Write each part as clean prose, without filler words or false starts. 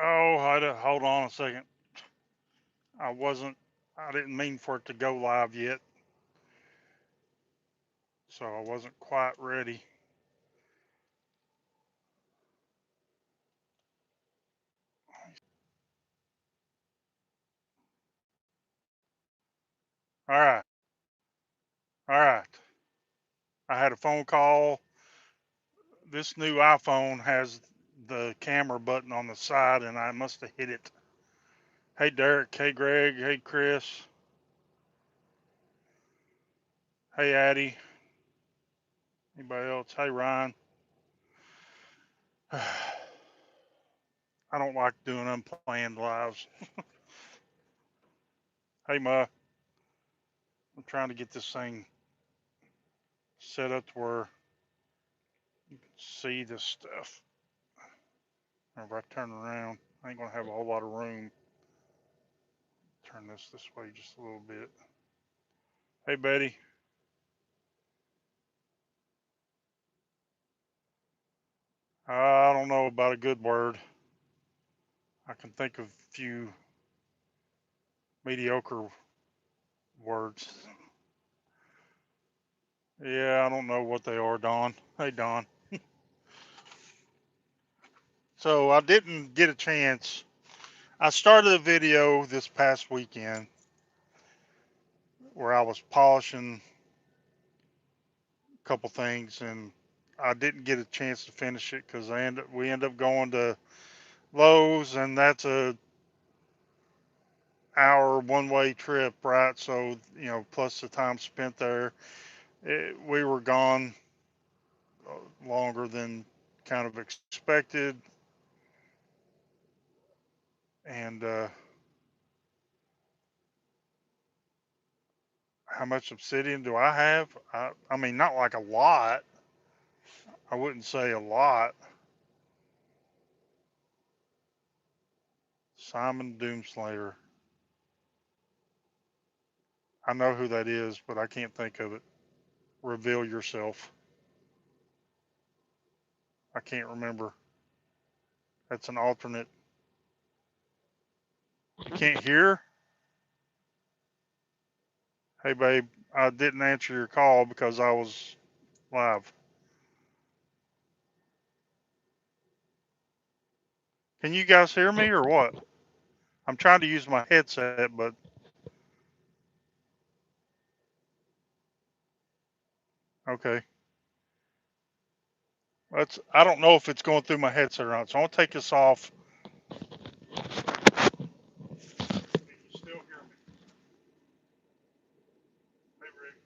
Oh, hold on a second. I wasn't. I didn't mean for it to go live yet, so I wasn't quite ready. All right, all right. I had a phone call. This new iPhone has the camera button on the side, and I must have hit it. Hey, Derek. Hey, Greg. Hey, Chris. Hey, Addie. Anybody else? Hey, Ryan. I don't like doing unplanned lives. Hey, Ma. I'm trying to get this thing set up to where you can see this stuff. Or if I turn around, I ain't gonna have a whole lot of room. Turn this way just a little bit. Hey, Betty. I don't know about a good word. I can think of a few mediocre words. Yeah, I don't know what they are, Don. Hey, Don. So I didn't get a chance. I started a video this past weekend where I was polishing a couple things, and I didn't get a chance to finish it because we end up going to Lowe's, and that's a hour one way trip, right? So plus the time spent there, we were gone longer than kind of expected, and how much obsidian do I have? I mean, not like a lot. I wouldn't say a lot. Simon Doomslayer. I know who that is, but I can't think of it. Reveal yourself. I can't remember. That's an alternate. You can't hear? Hey, babe, I didn't answer your call because I was live. Can you guys hear me or what? I'm trying to use my headset, but okay. I don't know if it's going through my headset or not. So I'll take this off. Can you still hear me? Hey, Rick.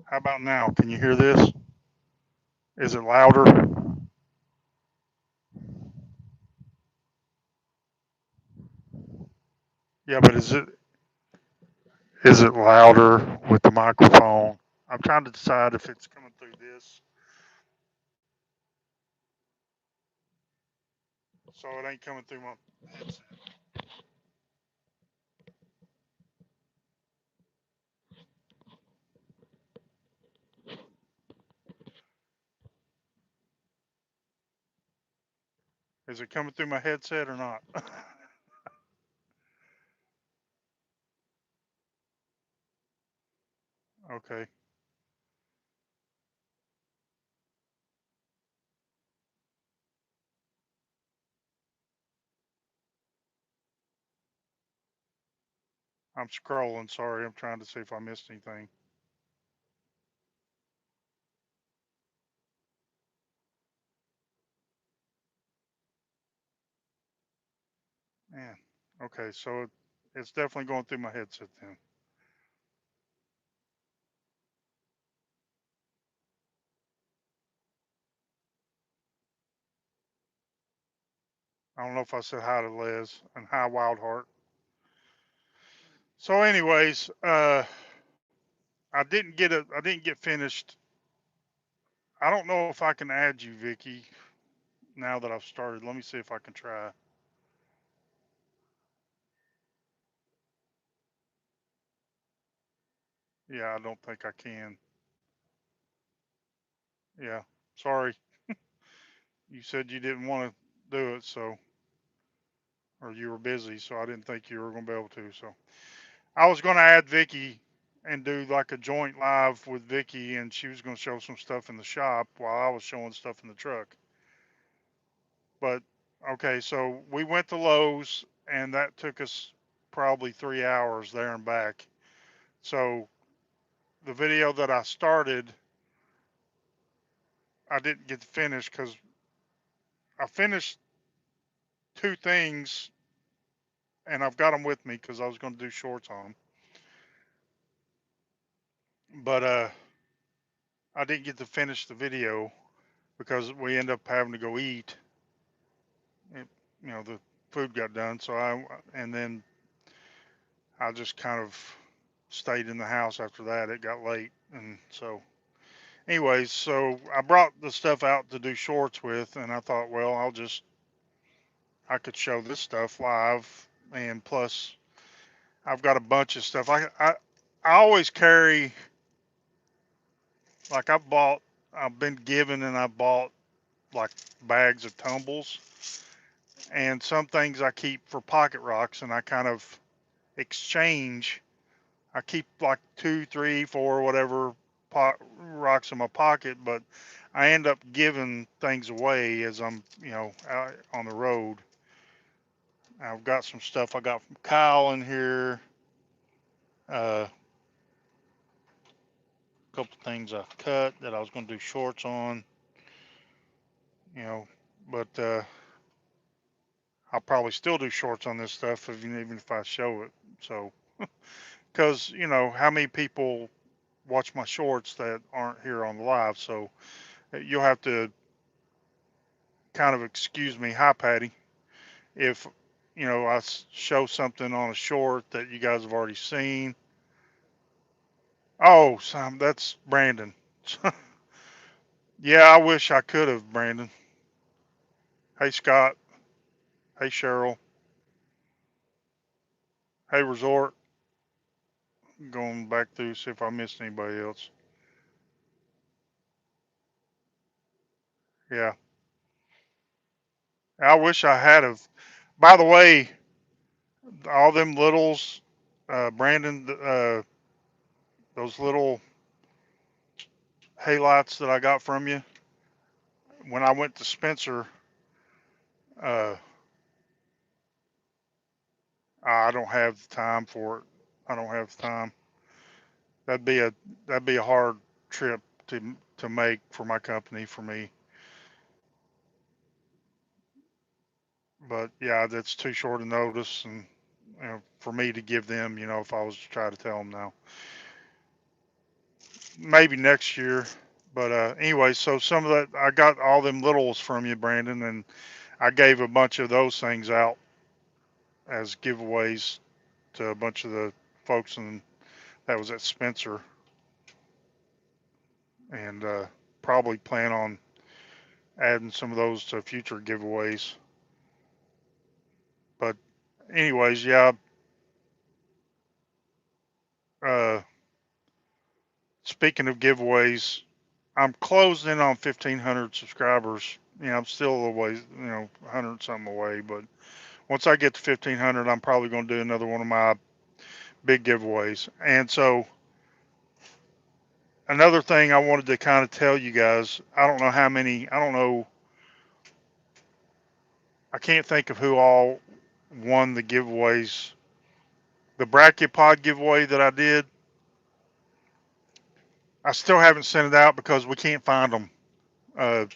How about now? Can you hear this? Is it louder? Yeah, but is it louder with the microphone? I'm trying to decide if it's coming through this. So it ain't coming through my headset. Is it coming through my headset or not? Okay. I'm scrolling. Sorry. I'm trying to see if I missed anything. Man. Okay. So it's definitely going through my headset then. I don't know if I said hi to Les and hi Wildheart. So, anyways, I didn't get finished. I don't know if I can add you, Vicky. Now that I've started, let me see if I can try. Yeah, I don't think I can. Yeah. Sorry. You said you didn't want to do it, so, or you were busy, so I didn't think you were going to be able to. So I was going to add Vicky and do like a joint live with Vicky, and she was going to show some stuff in the shop while I was showing stuff in the truck. But okay, so we went to Lowe's, and that took us probably 3 hours there and back. So the video that I started, I didn't get to finish because I finished two things, and I've got them with me because I was going to do shorts on them. But I didn't get to finish the video because we ended up having to go eat. It, the food got done, so and then I just kind of stayed in the house after that. It got late, and so anyways, so I brought the stuff out to do shorts with, and I thought, well, I could show this stuff live, and plus I've got a bunch of stuff. I always carry, like I've been given, and I bought like bags of tumbles, and some things I keep for pocket rocks, and I kind of exchange. I keep like two, three, four, whatever rocks in my pocket, but I end up giving things away as I'm, out on the road. I've got some stuff I got from Kyle in here. A couple things I've cut that I was going to do shorts on, you know, but I'll probably still do shorts on this stuff even if I show it. So, because how many people watch my shorts that aren't here on the live, so you'll have to kind of excuse me. Hi, Patty. If I show something on a short that you guys have already seen. Oh, Sam, that's Brandon. Yeah, I wish I could have, Brandon. Hey, Scott. Hey, Cheryl. Hey, Resort. Going back through, see if I missed anybody else. Yeah, I wish I had have. By the way, all them littles, Brandon, those little halights that I got from you, when I went to Spencer, uh, I don't have the time for it. I don't have the time. That'd be a that'd be a hard trip to make for my company for me. But yeah, that's too short a notice, and for me to give them, if I was to try to tell them now, maybe next year. But anyway, so some of that I got all them littles from you, Brandon, and I gave a bunch of those things out as giveaways to a bunch of the folks, and that was at Spencer, and probably plan on adding some of those to future giveaways. But anyways, yeah. Uh, Speaking of giveaways, I'm closing in on 1,500 subscribers. I'm still a little ways, 100 something away. But once I get to 1,500, I'm probably going to do another one of my big giveaways. And so another thing I wanted to kind of tell you guys, I don't know how many, I don't know, I can't think of who all won the giveaways. The Brachiopod giveaway that I did, I still haven't sent it out because we can't find them. Uh,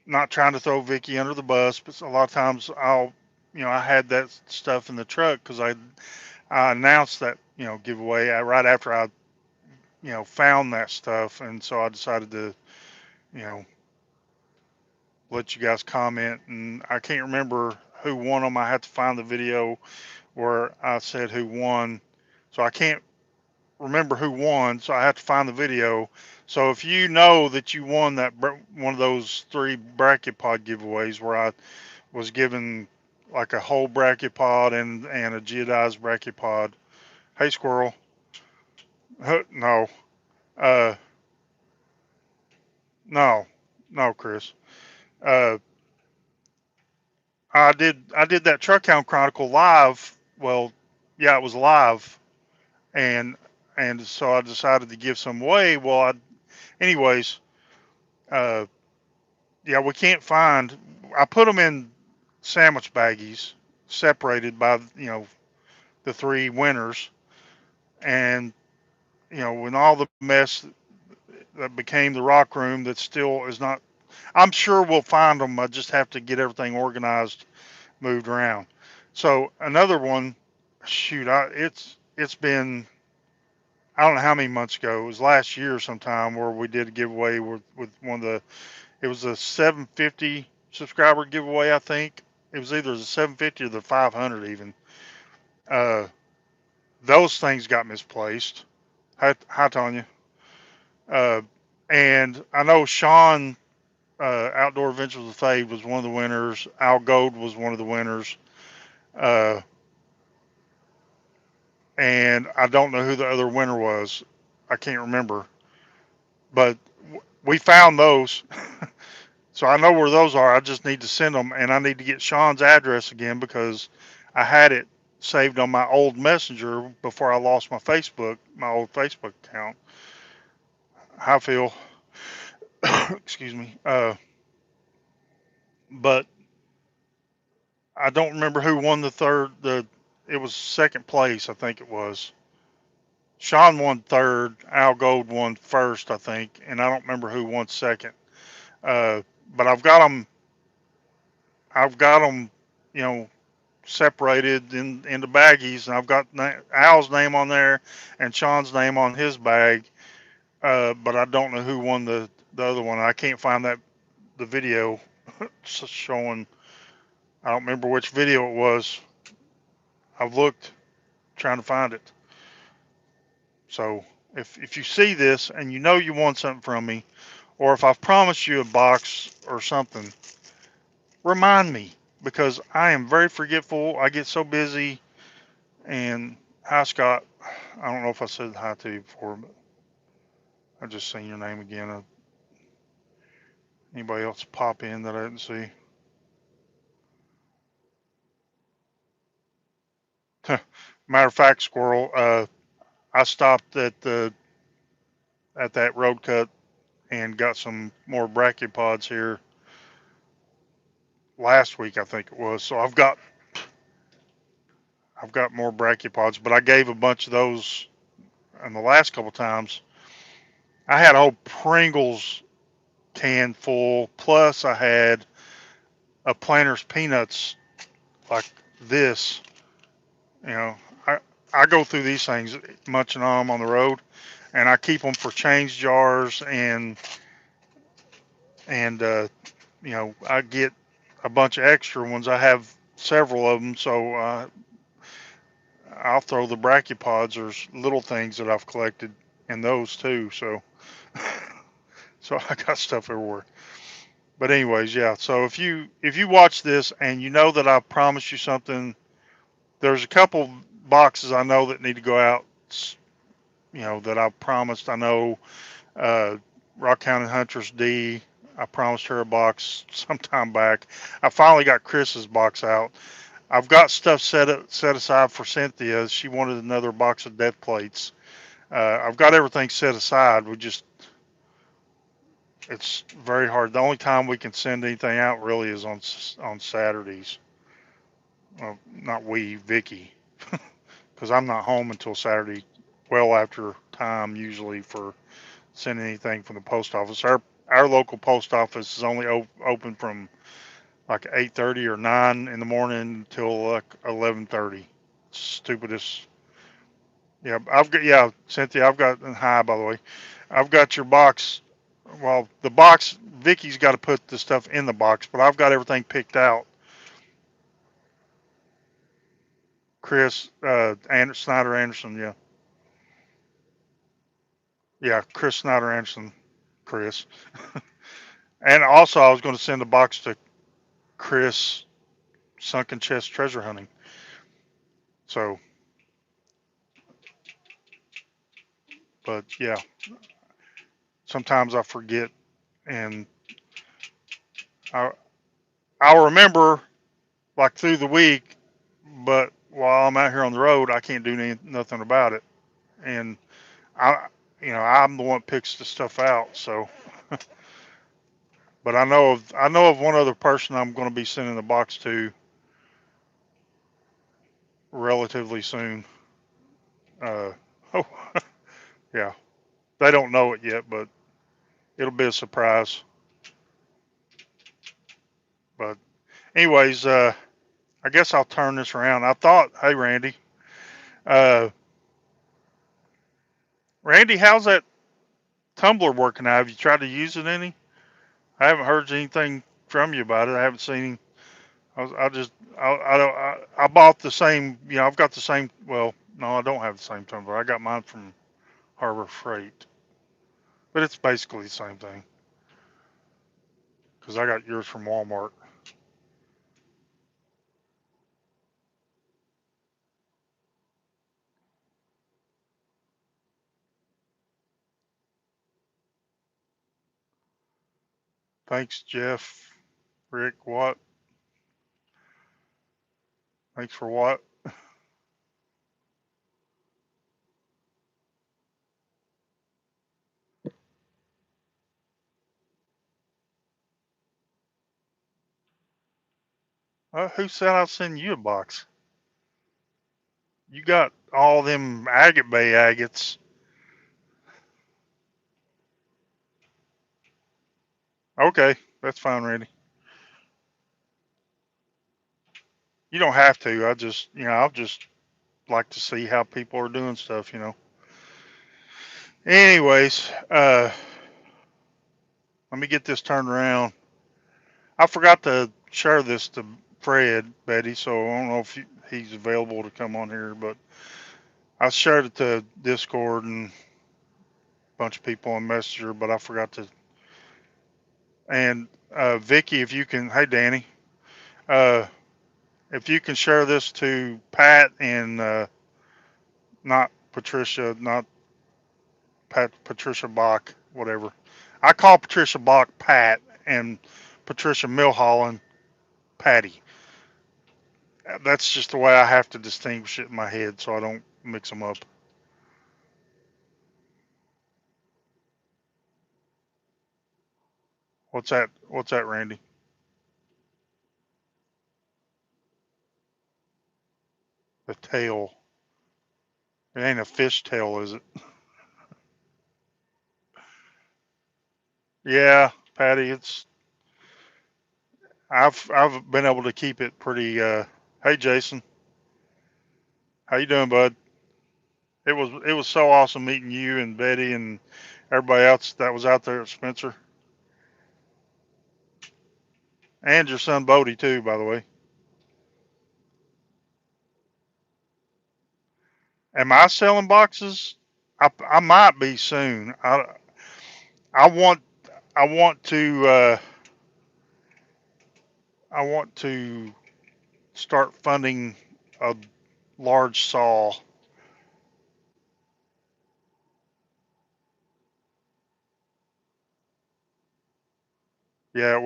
Not trying to throw Vicky under the bus, but a lot of times I had that stuff in the truck because I announced that, giveaway right after I, found that stuff. And so I decided to, you know, let you guys comment. And I can't remember who won them. I had to find the video where I said who won. So I can't remember who won. So I have to find the video. So if you know that you won that one of those three bracket pod giveaways where I was given like a whole brachiopod and a geodized brachiopod. Hey, squirrel. No. Uh, No, no, Chris. Uh, I did that Truck Hound Chronicle live. Well, yeah, it was live, and and so I decided to give some away. Well, anyways, uh, yeah, we can't find. I put them in sandwich baggies, separated by the three winners, and when all the mess that became the rock room that still is not. I'm sure we'll find them. I just have to get everything organized, moved around. So another one, shoot, it's been I don't know how many months ago. It was last year sometime where we did a giveaway with one of the. It was a 750 subscriber giveaway. I think it was either the 750 or the 500 even. Uh, those things got misplaced. Hi Tanya. Uh, and I know Sean, Outdoor Adventures with Fade, was one of the winners. Al Gold was one of the winners. Uh, and I don't know who the other winner was. I can't remember. But we found those. So I know where those are. I just need to send them. And I need to get Sean's address again because I had it saved on my old messenger before I lost my old Facebook account. I feel, excuse me. But I don't remember who won the third. It was second place, I think it was. Sean won third. Al Gold won first, I think, and I don't remember who won second. Uh, but I've got them, you know, separated into baggies, and I've got Al's name on there and Sean's name on his bag. But I don't know who won the other one. I can't find the video showing. I don't remember which video it was. I've looked trying to find it. So if you see this and you know you want something from me, or if I've promised you a box or something, remind me because I am very forgetful. I get so busy. And hi, Scott. I don't know if I said hi to you before, but I just seen your name again. Anybody else pop in that I didn't see? Matter of fact, Squirrel, I stopped at that road cut and got some more brachiopods here last week, I think it was. So I've got more brachiopods, but I gave a bunch of those in the last couple times. I had a whole Pringles can full, plus I had a Planters peanuts like this. You know, I I go through these things, munching on them on the road, and I keep them for change jars and I get a bunch of extra ones. I have several of them, so I'll throw the brachiopods or little things that I've collected in those too. So so I got stuff everywhere. But anyways, yeah. So if you watch this and you know that I promised you something, there's a couple boxes I know that need to go out. That I promised. I know uh, Rock County Huntress D. I promised her a box sometime back. I finally got Chris's box out. I've got stuff set aside for Cynthia. She wanted another box of death plates. I've got everything set aside. It's very hard. The only time we can send anything out really is on Saturdays. Well, not Vicky, because I'm not home until Saturday, well after time usually for sending anything from the post office. Our local post office is only open from like 8:30 or 9 in the morning until like 11:30. Stupidest. Yeah, Cynthia, I've got hi by the way. I've got your box. Well, the box Vicky's got to put the stuff in the box, but I've got everything picked out. Chris Snyder Anderson, yeah. Yeah, Chris Snyder Anderson, Chris. And also I was going to send a box to Chris Sunken Chest Treasure Hunting. So, but yeah, sometimes I forget and I I'll remember like through the week, but while I'm out here on the road, I can't do nothing about it. And I, I'm the one that picks the stuff out. So, but I know of one other person I'm going to be sending the box to relatively soon. Uh, oh, yeah, they don't know it yet, but it'll be a surprise. But anyways, I guess I'll turn this around. I thought, hey uh, Randy, how's that Tumblr working out? Have you tried to use it any? I haven't heard anything from you about it. I haven't seen him. I just I bought the same. I've got the same. Well, no, I don't have the same Tumblr. I got mine from Harbor Freight, but it's basically the same thing because I got yours from Walmart. Thanks, Jeff. Rick, what? Thanks for what? Who said I'll send you a box? You got all them agate bay agates. Okay, that's fine, Randy. You don't have to. I'll just like to see how people are doing stuff. Anyways, let me get this turned around. I forgot to share this to Fred, Betty, so I don't know if he's available to come on here, but I shared it to Discord and a bunch of people on Messenger, but I forgot to. And Vicky, if you can, hey Danny, uh, if you can share this to Pat and not Patricia, not Patricia Bach, whatever. I call Patricia Bach Pat and Patricia Milholland Patty. That's just the way I have to distinguish it in my head so I don't mix them up. What's that? What's that, Randy? The tail. It ain't a fish tail, is it? Yeah, Patty. I've been able to keep it pretty. Hey, Jason, how you doing, bud? It was so awesome meeting you and Betty and everybody else that was out there at Spencer, and your son Bodie too, by the way. Am I selling boxes? I might be soon. I want I want to I want to start funding a large saw. Yeah, it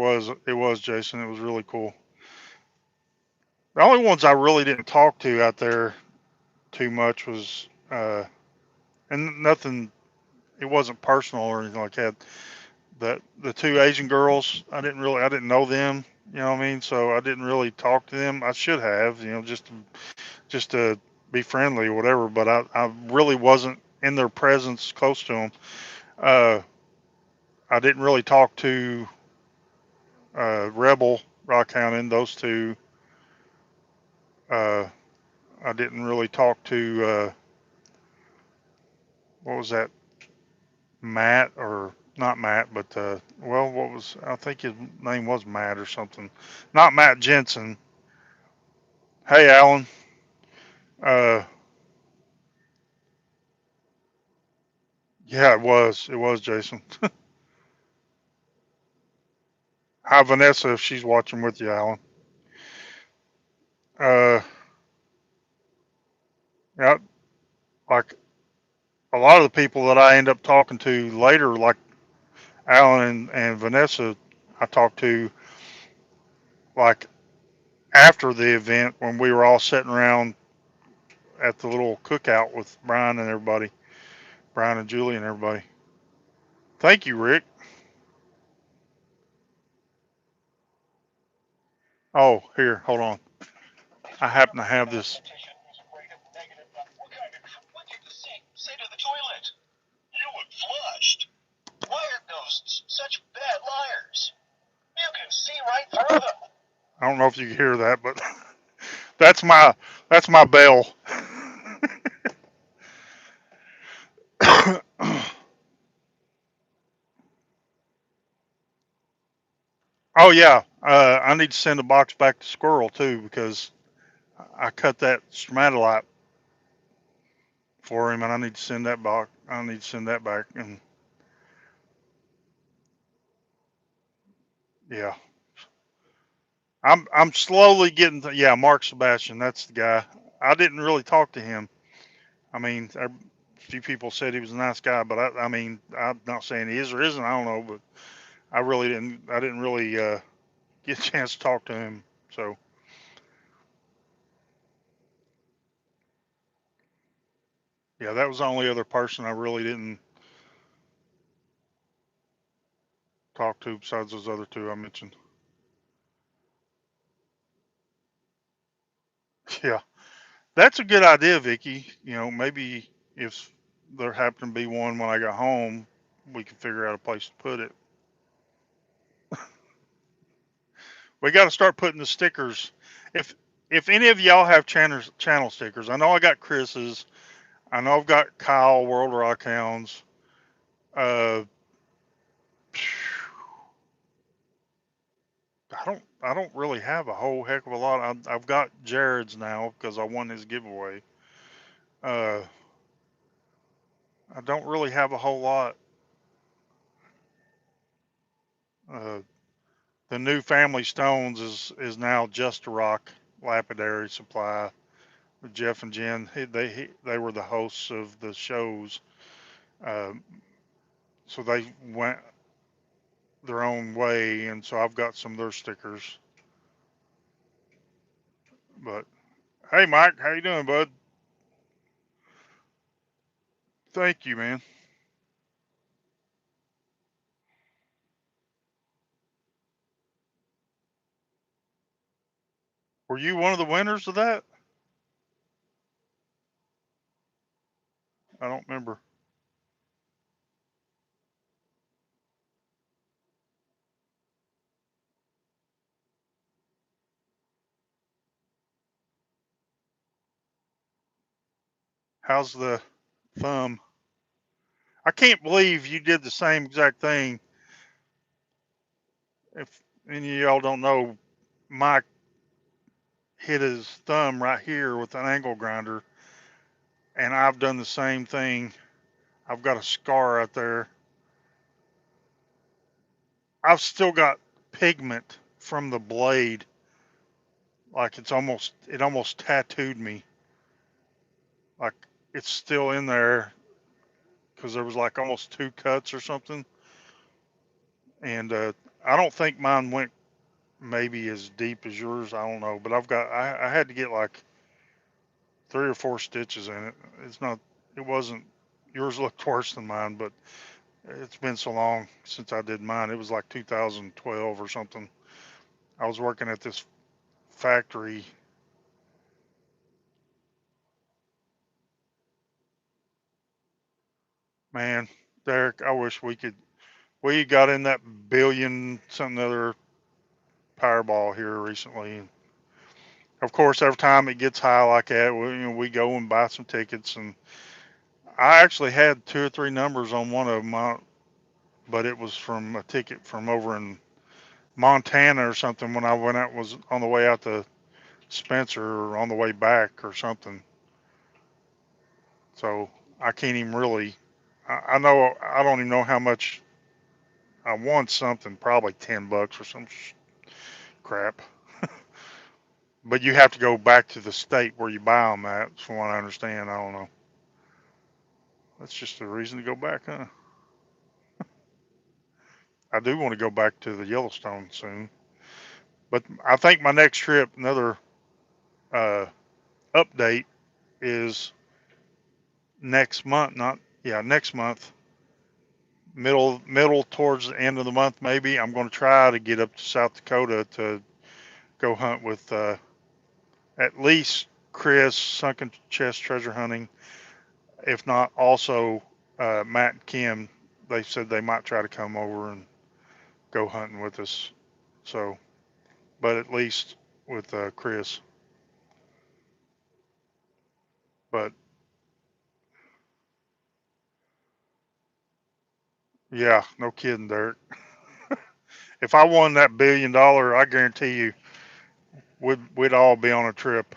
was Jason. It was really cool. The only ones I really didn't talk to out there too much was and nothing. It wasn't personal or anything like that. The two Asian girls, I didn't know them. You know what I mean? So I didn't really talk to them. I should have, just to be friendly or whatever. But I really wasn't in their presence close to them. Uh, I didn't really talk to Rebel Rock Hounding, those two. Uh, I didn't really talk to what was that, Matt, or not Matt, but well, what was, I think his name was Matt or something. Not Matt Jensen. Hey, Alan. Uh, yeah, it was. It was Jason. Hi, Vanessa, if she's watching with you, Alan. Uh, yeah, like a lot of the people that I end up talking to later, like Alan and Vanessa, I talked to like after the event when we were all sitting around at the little cookout with Brian and everybody, Brian and Julie and everybody. Thank you, Rick. Oh, here, hold on. I happen to have this. I don't know if you can hear that, but that's my that's my bell. Oh yeah, I need to send a box back to Squirrel too because I cut that stromatolite for him, and I need to send that box. I need to send that back, and yeah, I'm slowly getting. Yeah, Mark Sebastian, that's the guy. I didn't really talk to him. I mean, a few people said he was a nice guy, but I mean, I'm not saying he is or isn't. I don't know, but I really didn't. I didn't really get a chance to talk to him. So yeah, that was the only other person I really didn't talk to besides those other two I mentioned. Yeah, that's a good idea, Vicky. You know, maybe if there happened to be one when I got home, we could figure out a place to put it. We got to start putting the stickers. If if any of y'all have channel stickers, I know I got Chris's. I know I've got Kyle World Rock Hounds. Uh, I don't really have a whole heck of a lot. I've got Jared's now because I won his giveaway. Uh, I don't really have a whole lot. Uh, the new Family Stones is now Just a Rock Lapidary Supply. Jeff and Jen, they were the hosts of the shows, uh, so they went their own way, and so I've got some of their stickers. But hey, Mike, how you doing, bud? Thank you, man. Were you one of the winners of that? I don't remember. How's the thumb? I can't believe you did the same exact thing. If any of y'all don't know, Mike hit his thumb right here with an angle grinder, and I've done the same thing. I've got a scar out there. I've still got pigment from the blade, like it almost tattooed me. Like it's still in there because there was like almost two cuts or something, and I don't think mine went maybe as deep as yours. I don't know, but I had to get like 3 or 4 stitches in it. It's not. It wasn't. Yours looked worse than mine, but it's been so long since I did mine. It was like 2012 or something. I was working at this factory. Man, Derek, I wish we could. We got in that billion something other Powerball here recently. Of course, every time it gets high like that, we go and buy some tickets. And I actually had 2 or 3 numbers on one of them, but it was from a ticket from over in Montana or something when I went out, was on the way out to Spencer or on the way back or something. So I can't even really. I know I don't even know how much I won. Something probably $10 or some crap. But you have to go back to the state where you buy them at, from what I understand. I don't know. That's just a reason to go back, huh? I do want to go back to the Yellowstone soon. But I think my next trip, another uh, update, is next month. Not yeah, next month, middle towards the end of the month maybe. I'm going to try to get up to South Dakota to go hunt with at least Chris, sunken chest treasure hunting. If not, also Matt and Kim. They said they might try to come over and go hunting with us. So, but at least with Chris. But yeah, no kidding, Derek. If I won that $1 billion, I guarantee you, we'd all be on a trip.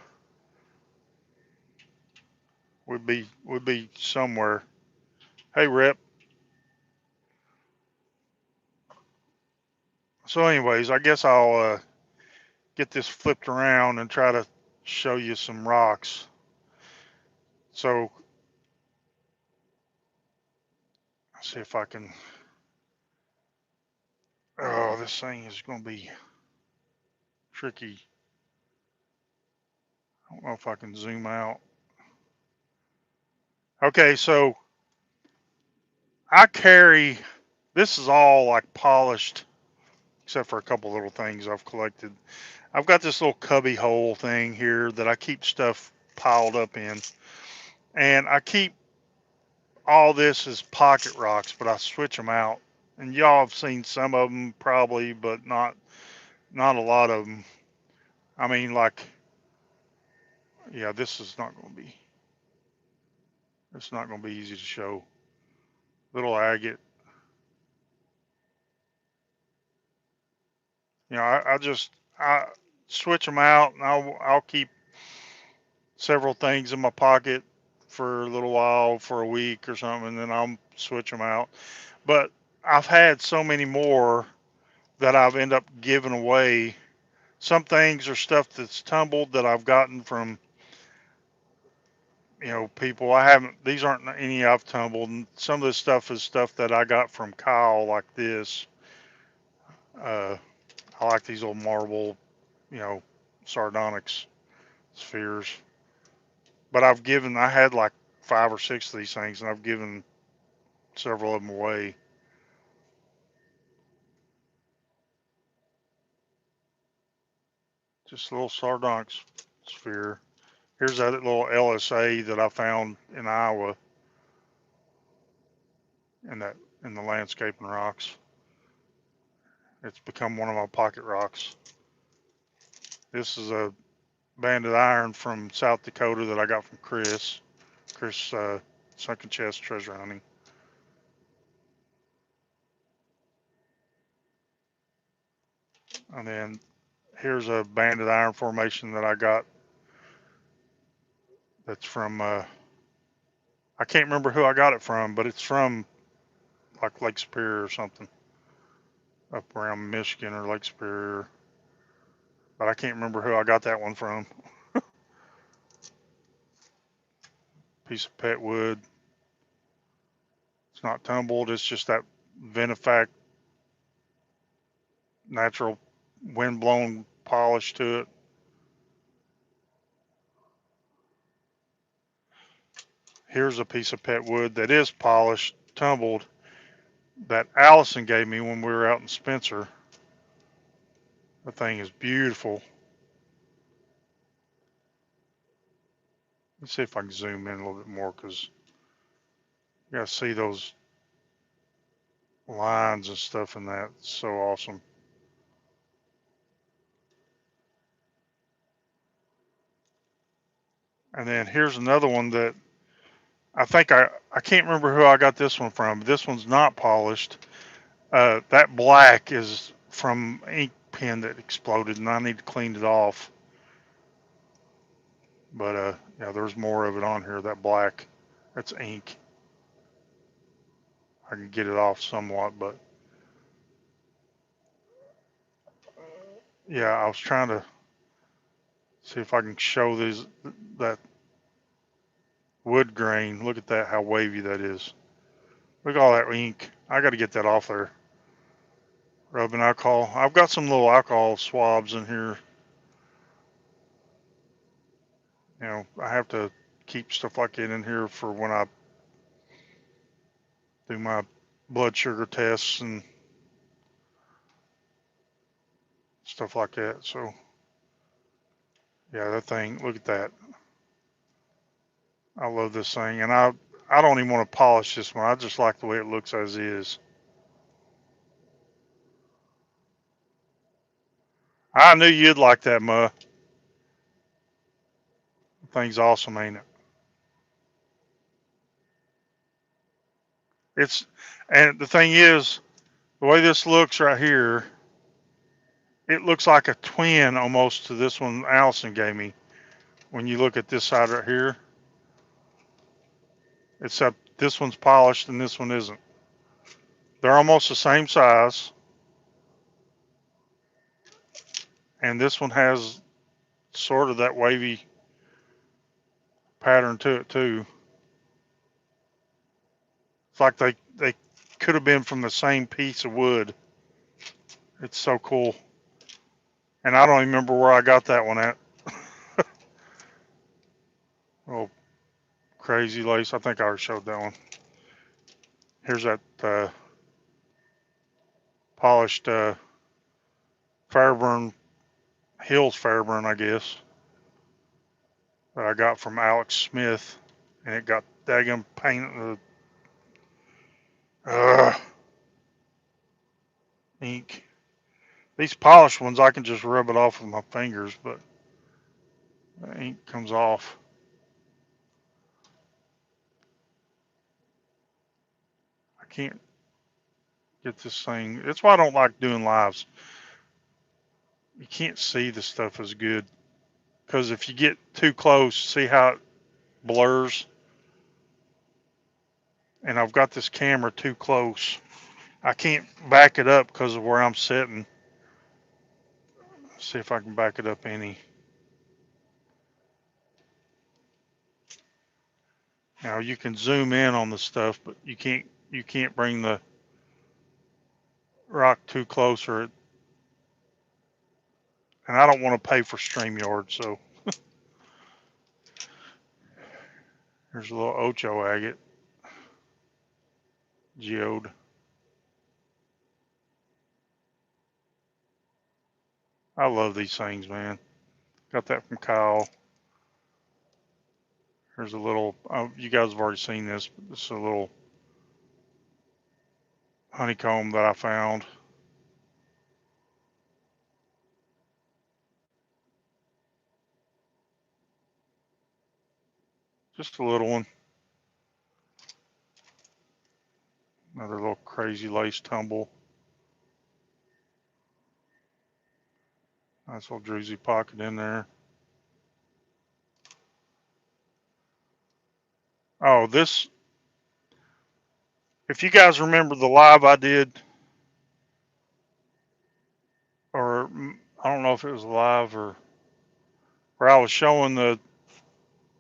We'd be somewhere. Hey, Rep. So, anyways, I guess I'll get this flipped around and try to show you some rocks. So, let's see if I can. Oh, this thing is going to be tricky. I don't know if I can zoom out. Okay, so I carry. This is all like polished, except for a couple little things I've collected. I've got this little cubby hole thing here that I keep stuff piled up in, and I keep all this as pocket rocks, but I switch them out. And y'all have seen some of them probably, but not a lot of them. I mean, like, yeah, this is not going to be. It's not going to be easy to show. Little agate. I just I switch them out, and I'll keep several things in my pocket for a little while, for a week or something, and then I'll switch them out. But I've had so many more that I've ended up giving away. Some things are stuff that's tumbled that I've gotten from people. I haven't. These aren't any I've tumbled. And some of this stuff is stuff that I got from Kyle, like this. Uh, I like these old marble, you know, sardonyx spheres. But I had like 5 or 6 of these things, and I've given several of them away. Just a little sardonyx sphere. Here's that little LSA that I found in Iowa in that in the landscaping rocks. It's become one of my pocket rocks. This is a banded iron from South Dakota that I got from Chris. Chris Sunken Chest Treasure Hunting. And then here's a banded iron formation that I got. That's from I can't remember who I got it from, but it's from like Lake Superior or something up around Michigan or Lake Superior. But I can't remember who I got that one from. Piece of pet wood. It's not tumbled. It's just that vinifact natural wind blown polish to it. Here's a piece of pet wood that is polished, tumbled, that Allison gave me when we were out in Spencer. The thing is beautiful. Let's see if I can zoom in a little bit more because you gotta see those lines and stuff in that. It's so awesome. And then here's another one that I can't remember who I got this one from. This one's not polished. That black is from ink pen that exploded, and I need to clean it off. But yeah, there's more of it on here. That black, that's ink. I can get it off somewhat, but yeah, I was trying to see if I can show that wood grain. Look at that, how wavy that is. Look at all that ink. I got to get that off there. rubbing alcohol. I've got some little alcohol swabs in here. You know, I have to keep stuff like that in here for when I do my blood sugar tests and stuff like that. So, yeah, that thing, look at that. I love this thing. And I don't even want to polish this one. I just like the way it looks as is. I knew you'd like that, Ma. Thing's awesome, ain't it? It's, and the thing is, the way this looks right here, it looks like a twin almost to this one Allison gave me. When you look at this side right here, except this one's polished and this one isn't. They're almost the same size, and this one has sort of that wavy pattern to it too. It's like they could have been from the same piece of wood. It's so cool. And I don't even remember where I got that one at. Oh, crazy lace. I think I already showed that one. Here's that polished Fairburn, Hills Fairburn, I guess, that I got from Alex Smith. And it got daggum paint, ink. These polished ones, I can just rub it off with my fingers, but the ink comes off. I can't get this thing. That's why I don't like doing lives. You can't see the stuff as good. Because if you get too close, see how it blurs? And I've got this camera too close. I can't back it up because of where I'm sitting. See if I can back it up any. Now you can zoom in on the stuff, but you can't bring the rock too close or it, and I don't want to pay for StreamYard, so here's a little Ocho agate geode. I love these things, man. Got that from Kyle. Here's a little, you guys have already seen this, but this is a little honeycomb that I found. Just a little one. Another little crazy lace tumble. Nice little druzy pocket in there. Oh, this, if you guys remember the live I did, or I don't know if it was live or where I was showing I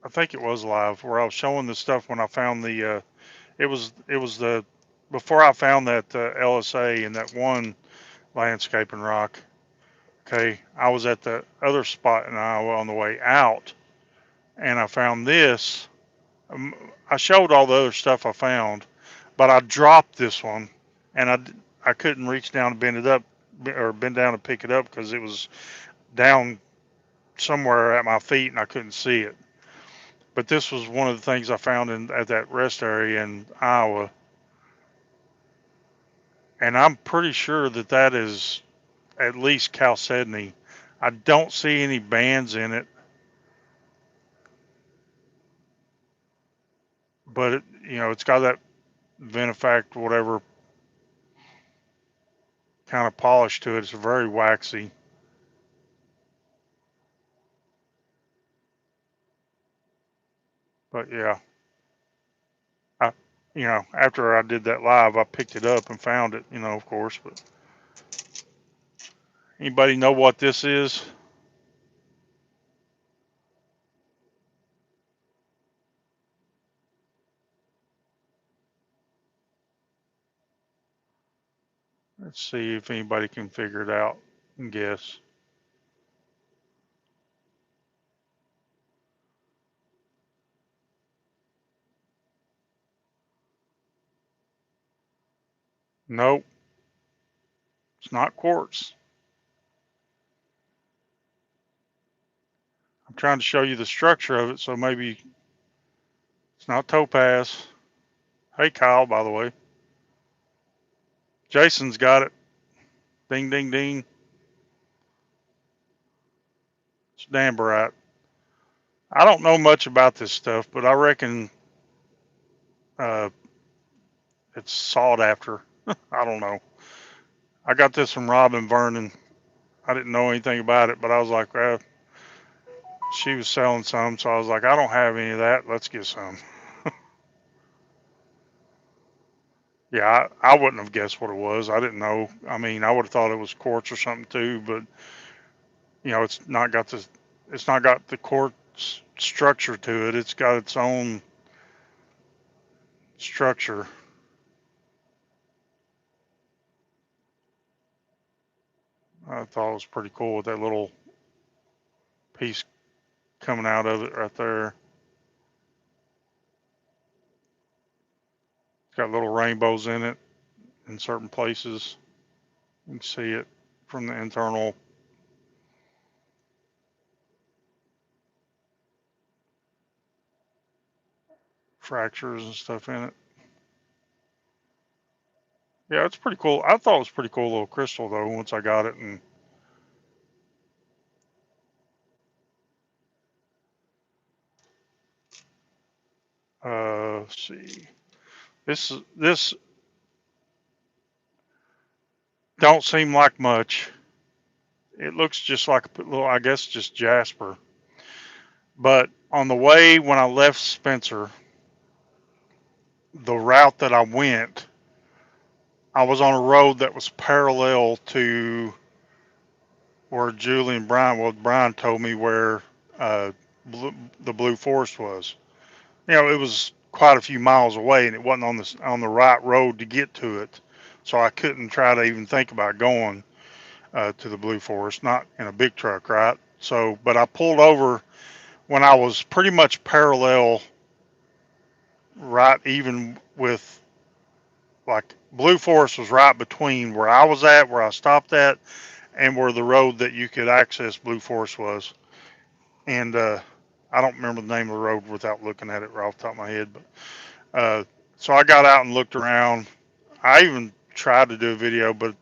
think it was live, where I was showing the stuff when I found it was the, before I found that LSA and that one landscaping rock. Okay, I was at the other spot in Iowa on the way out, and I found this. I showed all the other stuff I found, but I dropped this one, and I couldn't reach down and bend it up, or bend down and pick it up because it was down somewhere at my feet and I couldn't see it. But this was one of the things I found at that rest area in Iowa, and I'm pretty sure that that is at least chalcedony. I don't see any bands in it, but it's got that Benefact whatever kind of polish to it. It's very waxy. But yeah, I, after I did that live, I picked it up and found it. Of course. But anybody know what this is? Let's see if anybody can figure it out and guess. Nope, it's not quartz. I'm trying to show you the structure of it, so maybe it's not topaz. Hey, Kyle, by the way. Jason's got it. Ding, ding, ding. It's Danbarite. I don't know much about this stuff, but I reckon uh, it's sought after. I don't know. I got this from Robin Vernon. I didn't know anything about it, but I was like, well, she was selling some, so I was like, I don't have any of that. Let's get some. Yeah, I wouldn't have guessed what it was. I didn't know. I mean, I would have thought it was quartz or something too, but it's not got the quartz structure to it. It's got its own structure. I thought it was pretty cool with that little piece coming out of it right there. It's got little rainbows in it in certain places. You can see it from the internal fractures and stuff in it. Yeah, it's pretty cool. I thought it was pretty cool little crystal though once I got it and let's see. This don't seem like much. It looks just like a little, I guess, just jasper. But on the way when I left Spencer, the route that I went, I was on a road that was parallel to where Julie and Brian, well, Brian told me where uh, blue, the Blue Forest was. It was quite a few miles away, and it wasn't on the right road to get to it, so I couldn't try to even think about going to the Blue Forest, not in a big truck, right? So, but I pulled over when I was pretty much parallel, right, even with like Blue Forest was right between where I was at, where I stopped at, and where the road that you could access Blue Forest was. And I don't remember the name of the road without looking at it right off the top of my head. But so I got out and looked around. I even tried to do a video, but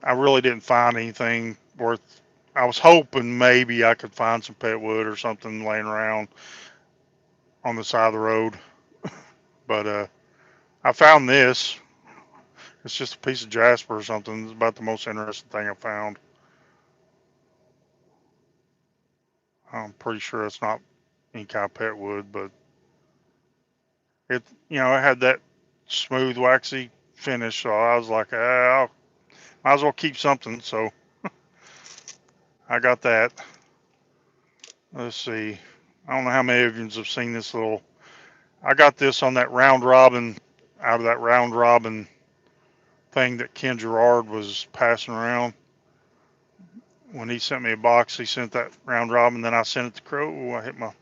I really didn't find anything worth. I was hoping maybe I could find some pet wood or something laying around on the side of the road. But I found this. It's just a piece of jasper or something. It's about the most interesting thing I found. I'm pretty sure it's not any kind of pet wood, but it had that smooth, waxy finish. So I was like, I might as well keep something. So I got that. Let's see. I don't know how many of you have seen this little. I got this on that round robin, out of that round robin thing that Ken Gerard was passing around. When he sent me a box, he sent that round robin. Then I sent it to Crow. Ooh, I hit my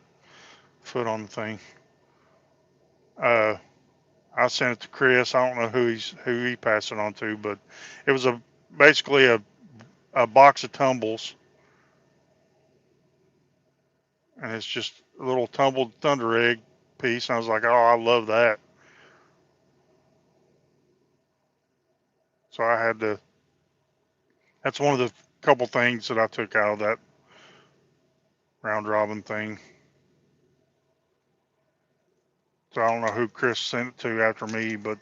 foot on the thing. Uh, I sent it to Chris. I don't know who he passed it on to, but it was basically a box of tumbles, and it's just a little tumbled thunder egg piece. And I was like, oh, I love that. So I had to. That's one of the couple things that I took out of that round robin thing. So I don't know who Chris sent it to after me, but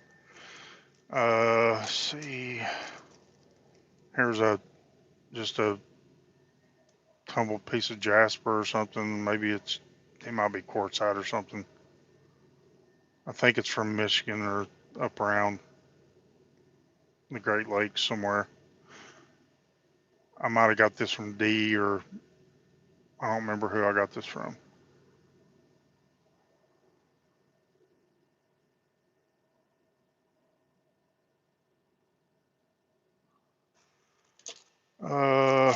let's see. Here's just a tumbled piece of jasper or something. Maybe it might be quartzite or something. I think it's from Michigan or up around the Great Lakes somewhere. I might have got this from D, or I don't remember who I got this from. Uh,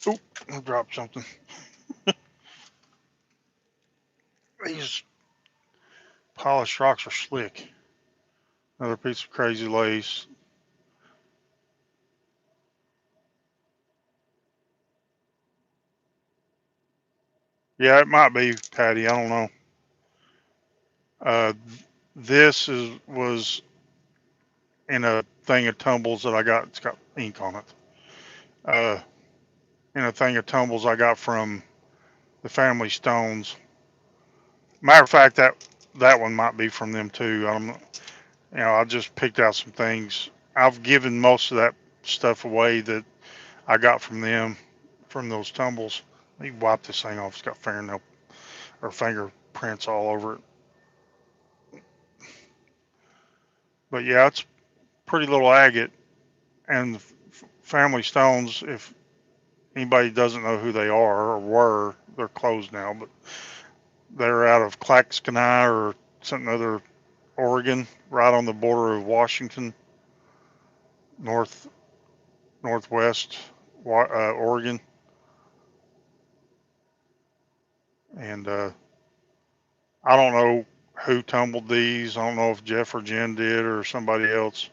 oop, I dropped something. These polished rocks are slick. Another piece of crazy lace. Yeah, it might be Patty. I don't know. Uh, this was in a thing of tumbles that I got. It's got ink on it. Uh, in a thing of tumbles I got from the family stones. Matter of fact, that one might be from them too. I just picked out some things. I've given most of that stuff away that I got from them, from those tumbles. Let me wipe this thing off. It's got fingernail or fingerprints all over it. But yeah, it's pretty little agate. And family stones, if anybody doesn't know who they are or were, they're closed now, but they're out of Clackaschanai or something other Oregon, right on the border of Washington, north northwest Oregon, and I don't know who tumbled these. I don't know if Jeff or Jen did or somebody else,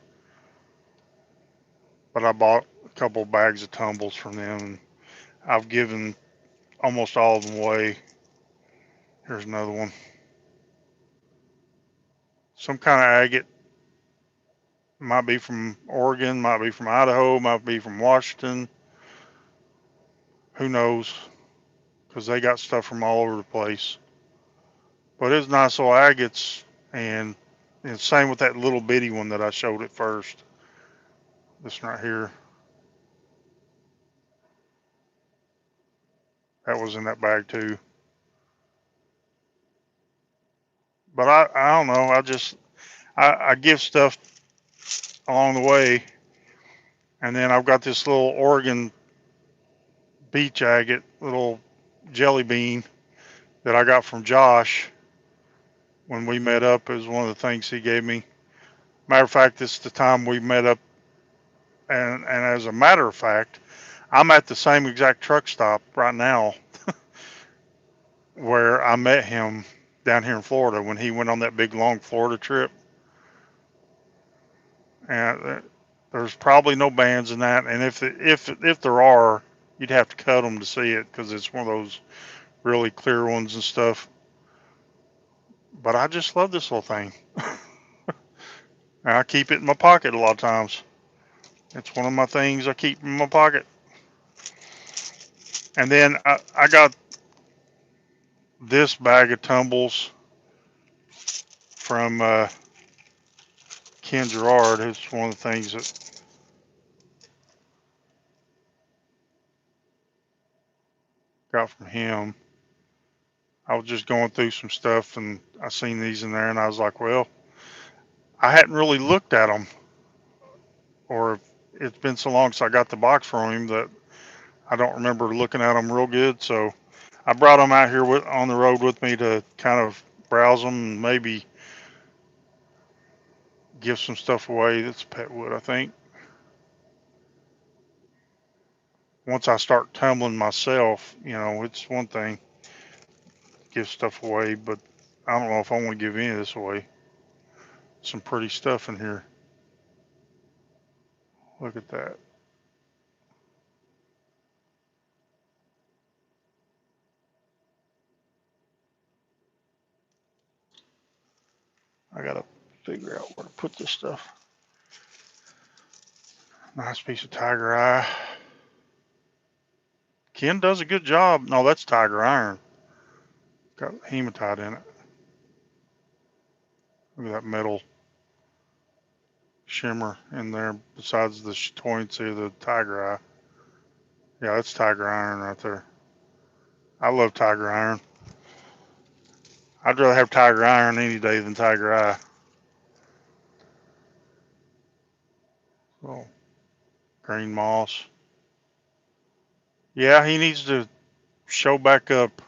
but I bought a couple bags of tumbles from them, and I've given almost all of them away. Here's another one. Some kind of agate. Might be from Oregon, might be from Idaho, might be from Washington. Who knows? Because they got stuff from all over the place. But it's nice little agates, and same with that little bitty one that I showed at first. This one right here, that was in that bag too. But I don't know. I give stuff along the way, and then I've got this little Oregon beach agate, little jelly bean that I got from Josh when we met up. It was one of the things he gave me. Matter of fact, it's the time we met up, and as a matter of fact, I'm at the same exact truck stop right now where I met him down here in Florida when he went on that big long Florida trip. And there's probably no bands in that, and if there are, you'd have to cut them to see it because it's one of those really clear ones and stuff. But I just love this little thing. And I keep it in my pocket a lot of times. It's one of my things I keep in my pocket. And then I got this bag of tumbles from Ken Gerard. It's one of the things that got from him. I was just going through some stuff and I seen these in there and I was like, well, I hadn't really looked at them, or it's been so long since I got the box from him that I don't remember looking at them real good. So I brought them out here on the road with me to kind of browse them and maybe give some stuff away that's pet wood, I think. Once I start tumbling myself, it's one thing to give stuff away, but I don't know if I want to give any of this away. Some pretty stuff in here. Look at that. I gotta figure out where to put this stuff. Nice piece of tiger eye. Ken does a good job. No, that's tiger iron. Got hematite in it. Look at that metal shimmer in there besides the pointy of the tiger eye. Yeah, that's tiger iron right there. I love tiger iron. I'd rather have tiger iron any day than tiger eye. Oh, green moss. Yeah, he needs to show back up.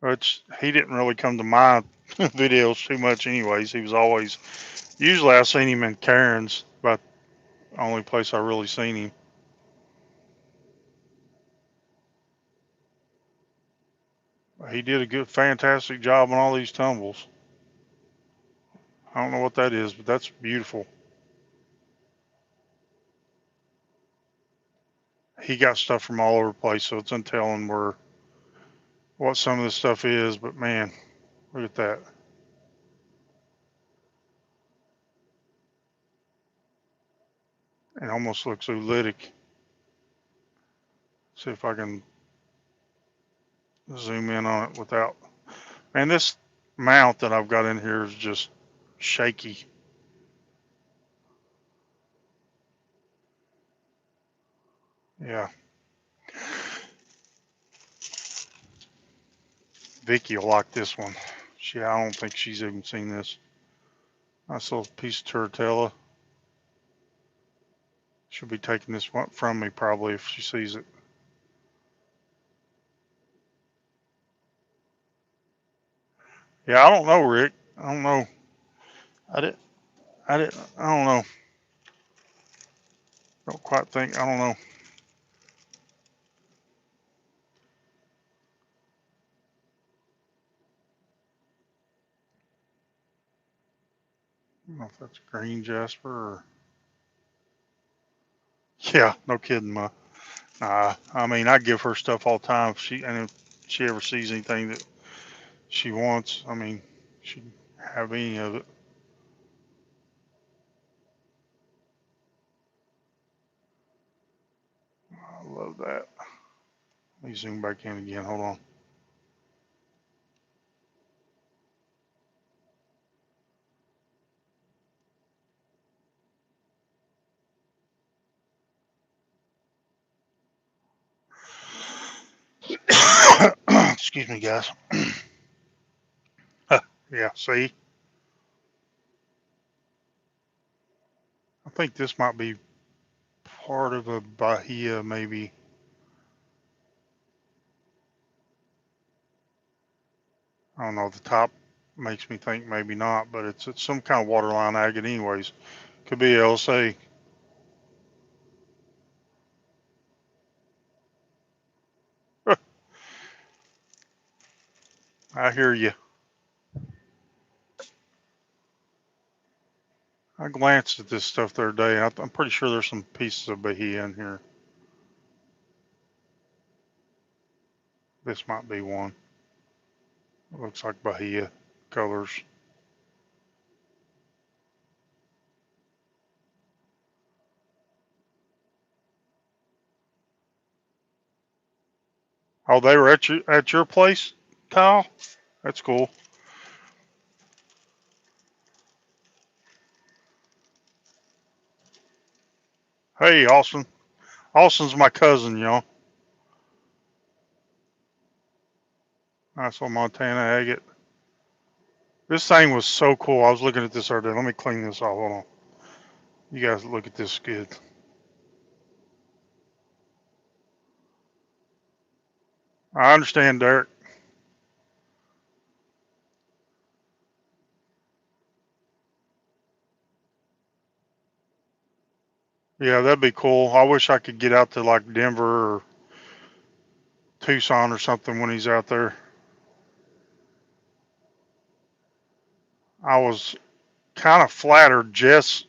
Which he didn't really come to my videos too much, anyways. He was always usually I seen him in Karen's, about the only place I really seen him. He did a good, fantastic job on all these tumbles. I don't know what that is, but that's beautiful. He got stuff from all over the place, so it's untelling where what some of this stuff is. But man, look at that. It almost looks oolitic. See if I can zoom in on it without. Man, this mount that I've got in here is just shaky. Yeah, Vicky will like this one. I don't think she's even seen this. Nice little piece of turtella. She'll be taking this one from me probably if she sees it. Yeah, I don't know, Rick. I don't know. I did. I did. I don't know. Don't quite think. I don't know. I don't know if that's green jasper or. Yeah, no kidding, ma. Nah, I mean, I give her stuff all the time. If she ever sees anything that she wants, I mean, she'd have any of it. I love that. Let me zoom back in again. Hold on. Excuse me, guys. Yeah, see, I think this might be part of a bahia, maybe. I don't know. The top makes me think maybe not, but it's some kind of waterline agate, anyways. Could be LSA. I hear you. I glanced at this stuff the other day. I'm pretty sure there's some pieces of bahia in here. This might be one. It looks like bahia colors. Oh, they were at your place, Kyle. That's cool. Hey, Austin. Austin's my cousin, y'all. Nice little Montana agate. This thing was so cool. I was looking at this other day. Let me clean this off. Hold on. You guys look at this good. I understand, Derek. Yeah, that'd be cool. I wish I could get out to like Denver or Tucson or something when he's out there. I was kind of flattered. Jess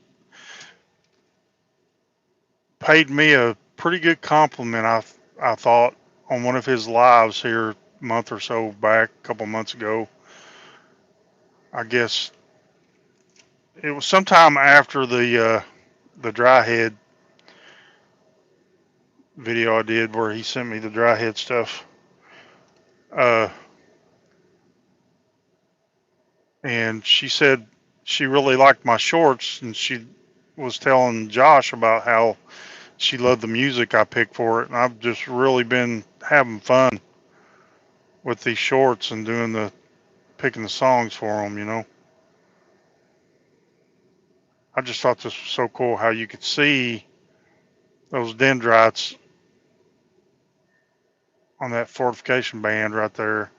paid me a pretty good compliment, I thought, on one of his lives here a month or so back, a couple months ago. I guess it was sometime after the dry head video I did where he sent me the dry head stuff. Uh, and she said she really liked my shorts, and she was telling Josh about how she loved the music I picked for it, and I've just really been having fun with these shorts and doing the picking the songs for them. I just thought this was so cool how you could see those dendrites on that fortification band right there.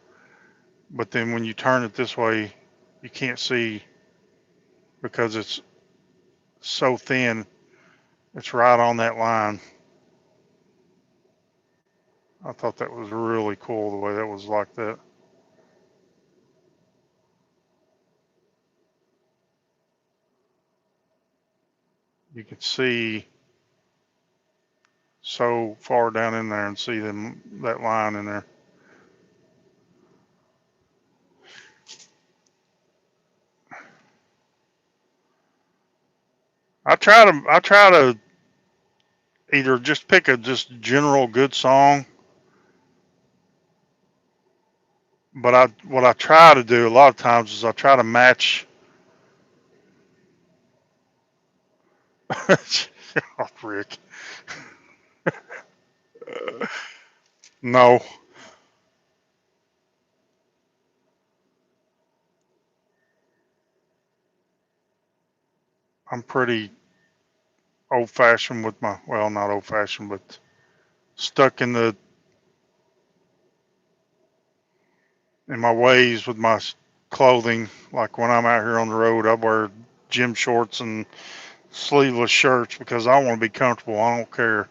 But then when you turn it this way, you can't see because it's so thin. It's right on that line. I thought that was really cool the way that was like that. You could see so far down in there and see them that line in there. I try to either just pick a just general good song, but I what I try to do a lot of times is I try to match. Oh, Rick. No, I'm pretty old fashioned with my, well, not old fashioned, but stuck in my ways with my clothing. Like when I'm out here on the road, I wear gym shorts and sleeveless shirts because I want to be comfortable. I don't care.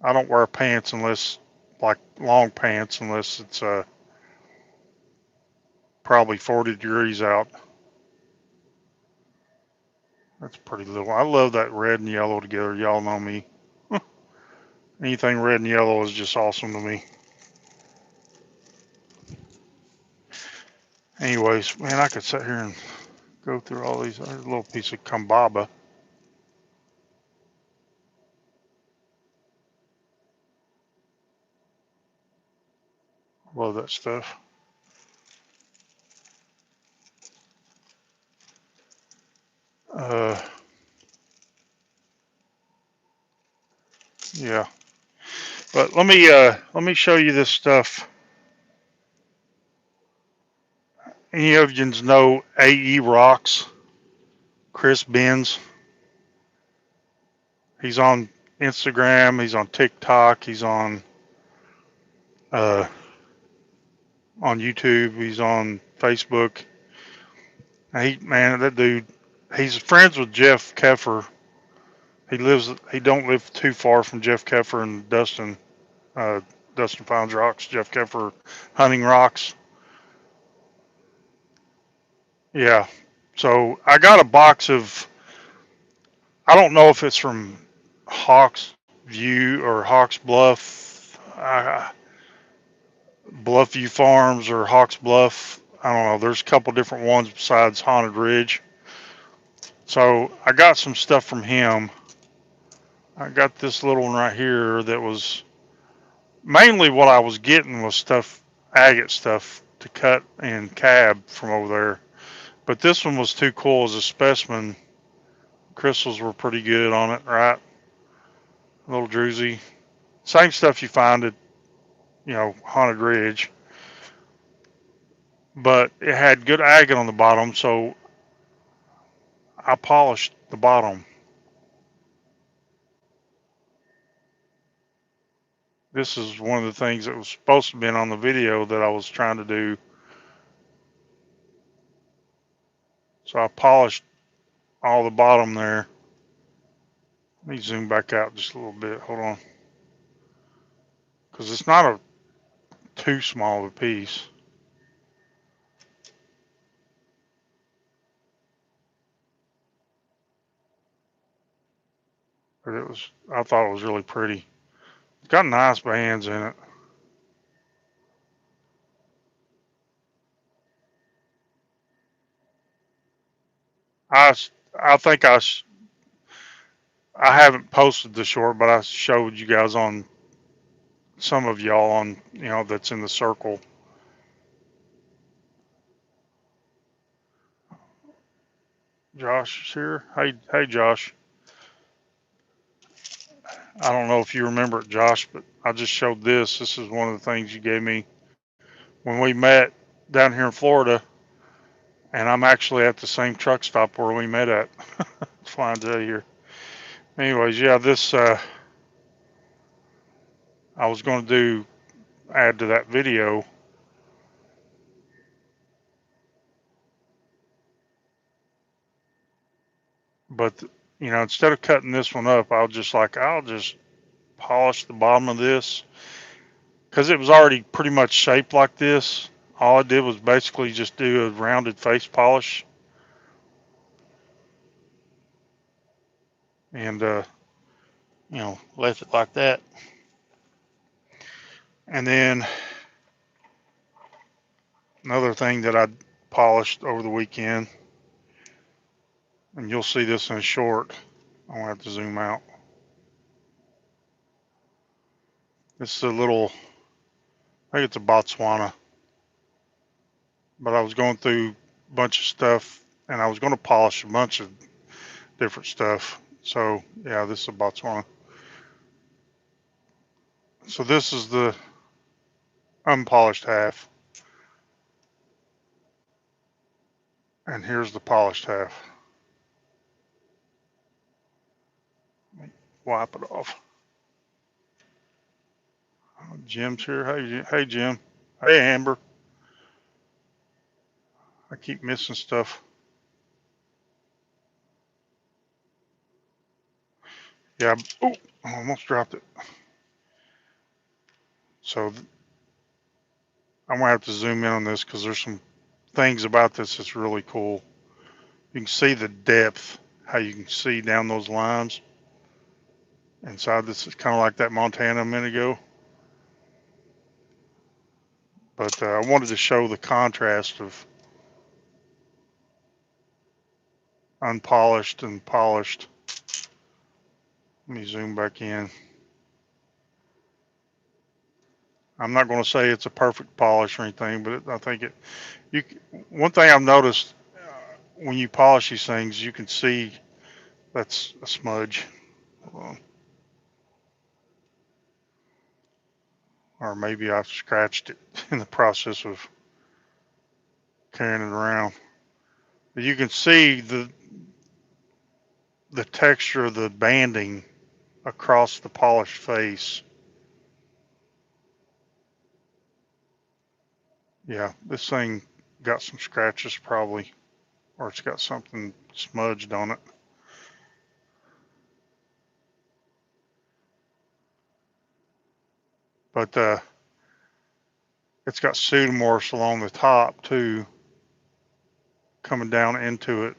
I don't wear pants unless, like long pants, unless it's probably 40 degrees out. That's pretty little. I love that red and yellow together. Y'all know me. Anything red and yellow is just awesome to me. Anyways, man, I could sit here and go through all these. There's a little piece of kambaba. Love that stuff. Uh, yeah. But let me show you this stuff. Any of you know AE Rocks? Chris Benz. He's on Instagram. He's on TikTok. He's uh, on YouTube. He's on Facebook. Man, that dude. He's friends with Jeff Keffer. He don't live too far from Jeff Keffer and Dustin. Uh, Dustin Finds Rocks. Jeff Keffer Hunting Rocks. Yeah. So I got a box of. I don't know if it's from Hawks View or Hawks Bluff, Bluffview Farms or Hawks Bluff. I don't know. There's a couple different ones besides Haunted Ridge. So I got some stuff from him. I got this little one right here that was mainly what I was getting was stuff, agate stuff to cut and cab from over there. But this one was too cool as a specimen. Crystals were pretty good on it, right? A little druzy. Same stuff you find at, Haunted Ridge. But it had good agate on the bottom, so I polished the bottom. This is one of the things that was supposed to be on the video that I was trying to do. So I polished all the bottom there. Let me zoom back out just a little bit. Hold on. Because it's not a too small of a piece. But I thought it was really pretty. It's got nice bands in it. I, I think I haven't posted the short, but I showed you guys on some of y'all on, that's in the circle. Josh is here. Hey, Josh. I don't know if you remember it, Josh, but I just showed this. This is one of the things you gave me when we met down here in Florida, and I'm actually at the same truck stop where we met at. Flying to here. Anyways, yeah, this I was going to do add to that video. But instead of cutting this one up, I'll just polish the bottom of this because it was already pretty much shaped like this. All I did was basically just do a rounded face polish and left it like that. And then another thing that I polished over the weekend, and you'll see this in a short. I'm gonna have to zoom out. This is a little, I think it's a Botswana, but I was going through a bunch of stuff and I was going to polish a bunch of different stuff. So yeah, this is a Botswana. So this is the unpolished half, and here's the polished half. Wipe it off. Jim's here. Hey, Jim. Hey, Amber. I keep missing stuff. Yeah. Oh, I almost dropped it. So I'm gonna have to zoom in on this because there's some things about this that's really cool. You can see the depth, how you can see down those lines inside. This is kind of like that Montana a minute ago. But I wanted to show the contrast of unpolished and polished. Let me zoom back in. I'm not going to say it's a perfect polish or anything, but I think it. You one thing I've noticed when you polish these things, you can see that's a smudge, or maybe I've scratched it in the process of carrying it around. But you can see the texture of the banding across the polished face. Yeah, this thing got some scratches probably, or it's got something smudged on it. But it's got pseudomorphs along the top too, coming down into it,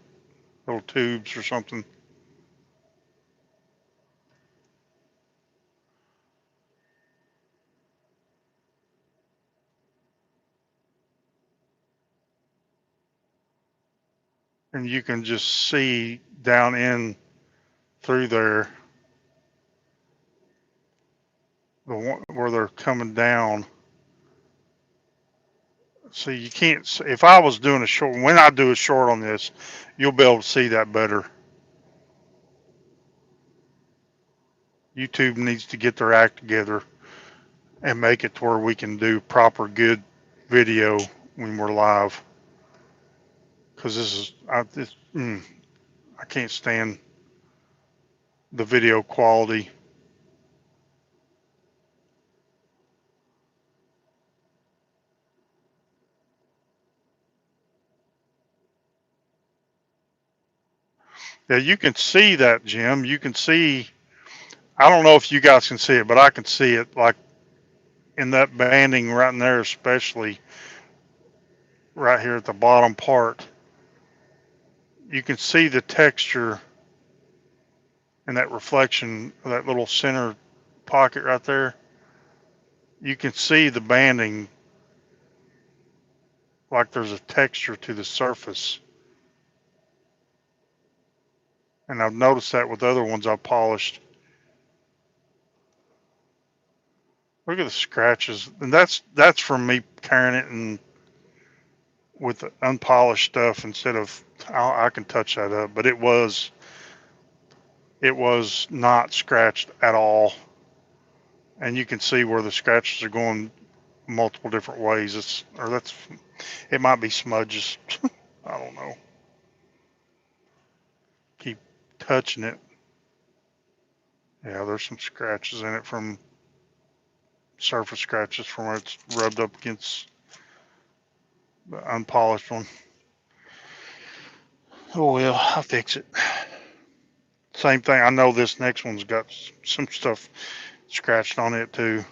little tubes or something. And you can just see down in through there, the one where they're coming down. See, you can't. If I was doing a short, when I do a short on this, you'll be able to see that better. YouTube needs to get their act together and make it to where we can do proper good video when we're live. Because I can't stand the video quality. Yeah, you can see that, Jim. You can see. I don't know if you guys can see it, but I can see it like in that banding right in there, especially right here at the bottom part. You can see the texture and that reflection of that little center pocket right there. You can see the banding like there's a texture to the surface. And I've noticed that with other ones I've polished. Look at the scratches. And that's from me carrying it and with the unpolished stuff instead of I can touch that up, but it was not scratched at all. And you can see where the scratches are going multiple different ways. It might be smudges. I don't know. Keep touching it. Yeah, there's some scratches in it from surface scratches from where it's rubbed up against the unpolished one. Oh well, I'll fix it. Same thing. I know this next one's got some stuff scratched on it too.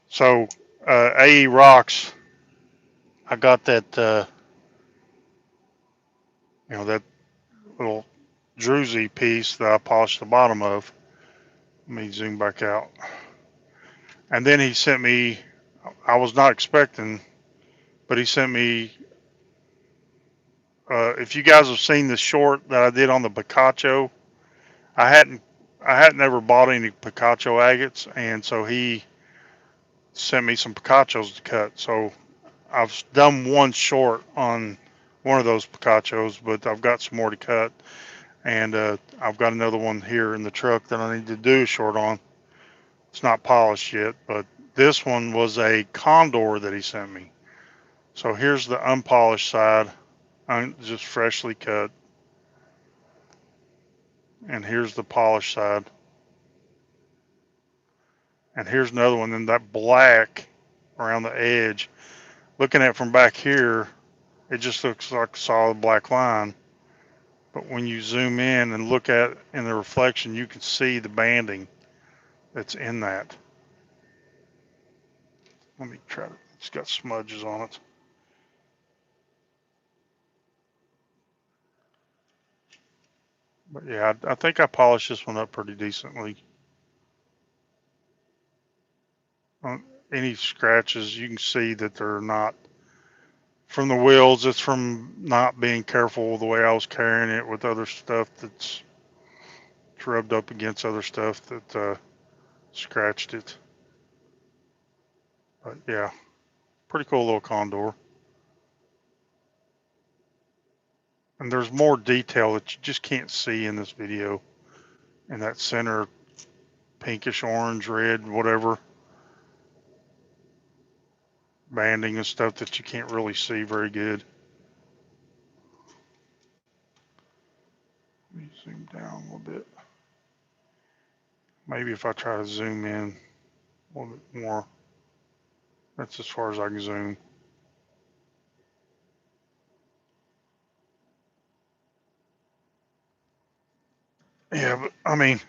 So AE Rocks, I got that that little druzy piece that I polished the bottom of. Let me zoom back out. And then he sent me. I was not expecting, but he sent me. If you guys have seen the short that I did on the Picacho, I hadn't I hadn't ever bought any Picacho agates, and so he sent me some Picachos to cut. So I've done one short on one of those Picachos, but I've got some more to cut, and I've got another one here in the truck that I need to do a short on. It's not polished yet, but this one was a Condor that he sent me. So here's the unpolished side, just freshly cut, and here's the polished side, and here's another one. And that black around the edge, looking at it from back here, it just looks like a solid black line. But when you zoom in and look at it in the reflection, you can see the banding that's in that. Let me try to, it's got smudges on it. But yeah, I think I polished this one up pretty decently. Any scratches, you can see that they're not from the wheels. It's from not being careful the way I was carrying it with other stuff that's rubbed up against other stuff that scratched it. But yeah, pretty cool little Condor. And there's more detail that you just can't see in this video. In that center pinkish orange, red, whatever banding and stuff that you can't really see very good. Let me zoom down a little bit. Maybe if I try to zoom in a little bit more. That's as far as I can zoom. Yeah, but I mean,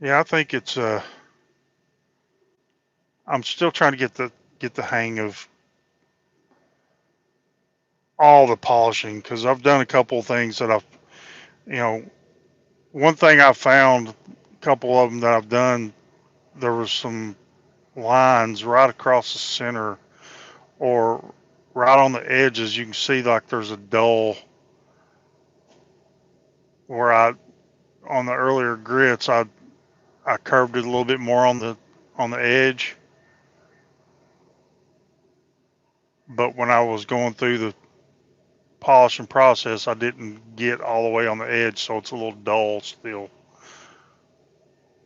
yeah, I think it's I'm still trying to get the hang of all the polishing because I've done a couple of things that I've, you know, one thing I found, a couple of them that I've done, there was some lines right across the center or right on the edges. You can see like there's a dull where on the earlier grits, I curved it a little bit more on the edge, but when I was going through the polishing process, I didn't get all the way on the edge, so it's a little dull still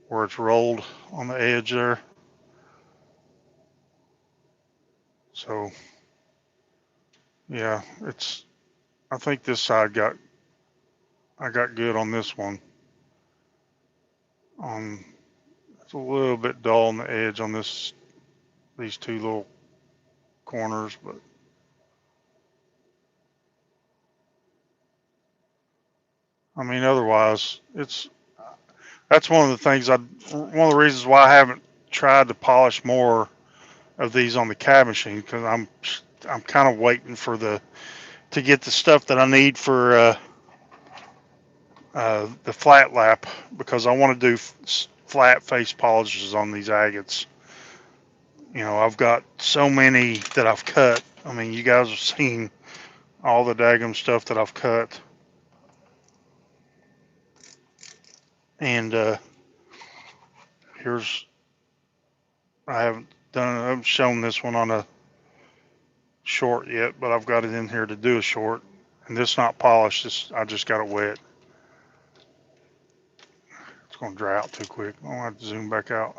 where it's rolled on the edge there. So yeah, it's I think this side I got good on this one. It's a little bit dull on the edge on these two little corners, but I mean otherwise that's one of the things one of the reasons why I haven't tried to polish more of these on the cab machine because I'm kind of waiting for to get the stuff that I need for the flat lap because I want to do flat face polishes on these agates. I've got so many that I've cut. I mean, you guys have seen all the daggum stuff that I've cut, and here's I haven't shown this one on a short yet, but I've got it in here to do a short, and this not polished. I just got it wet. It's gonna dry out too quick. I'm gonna have to zoom back out.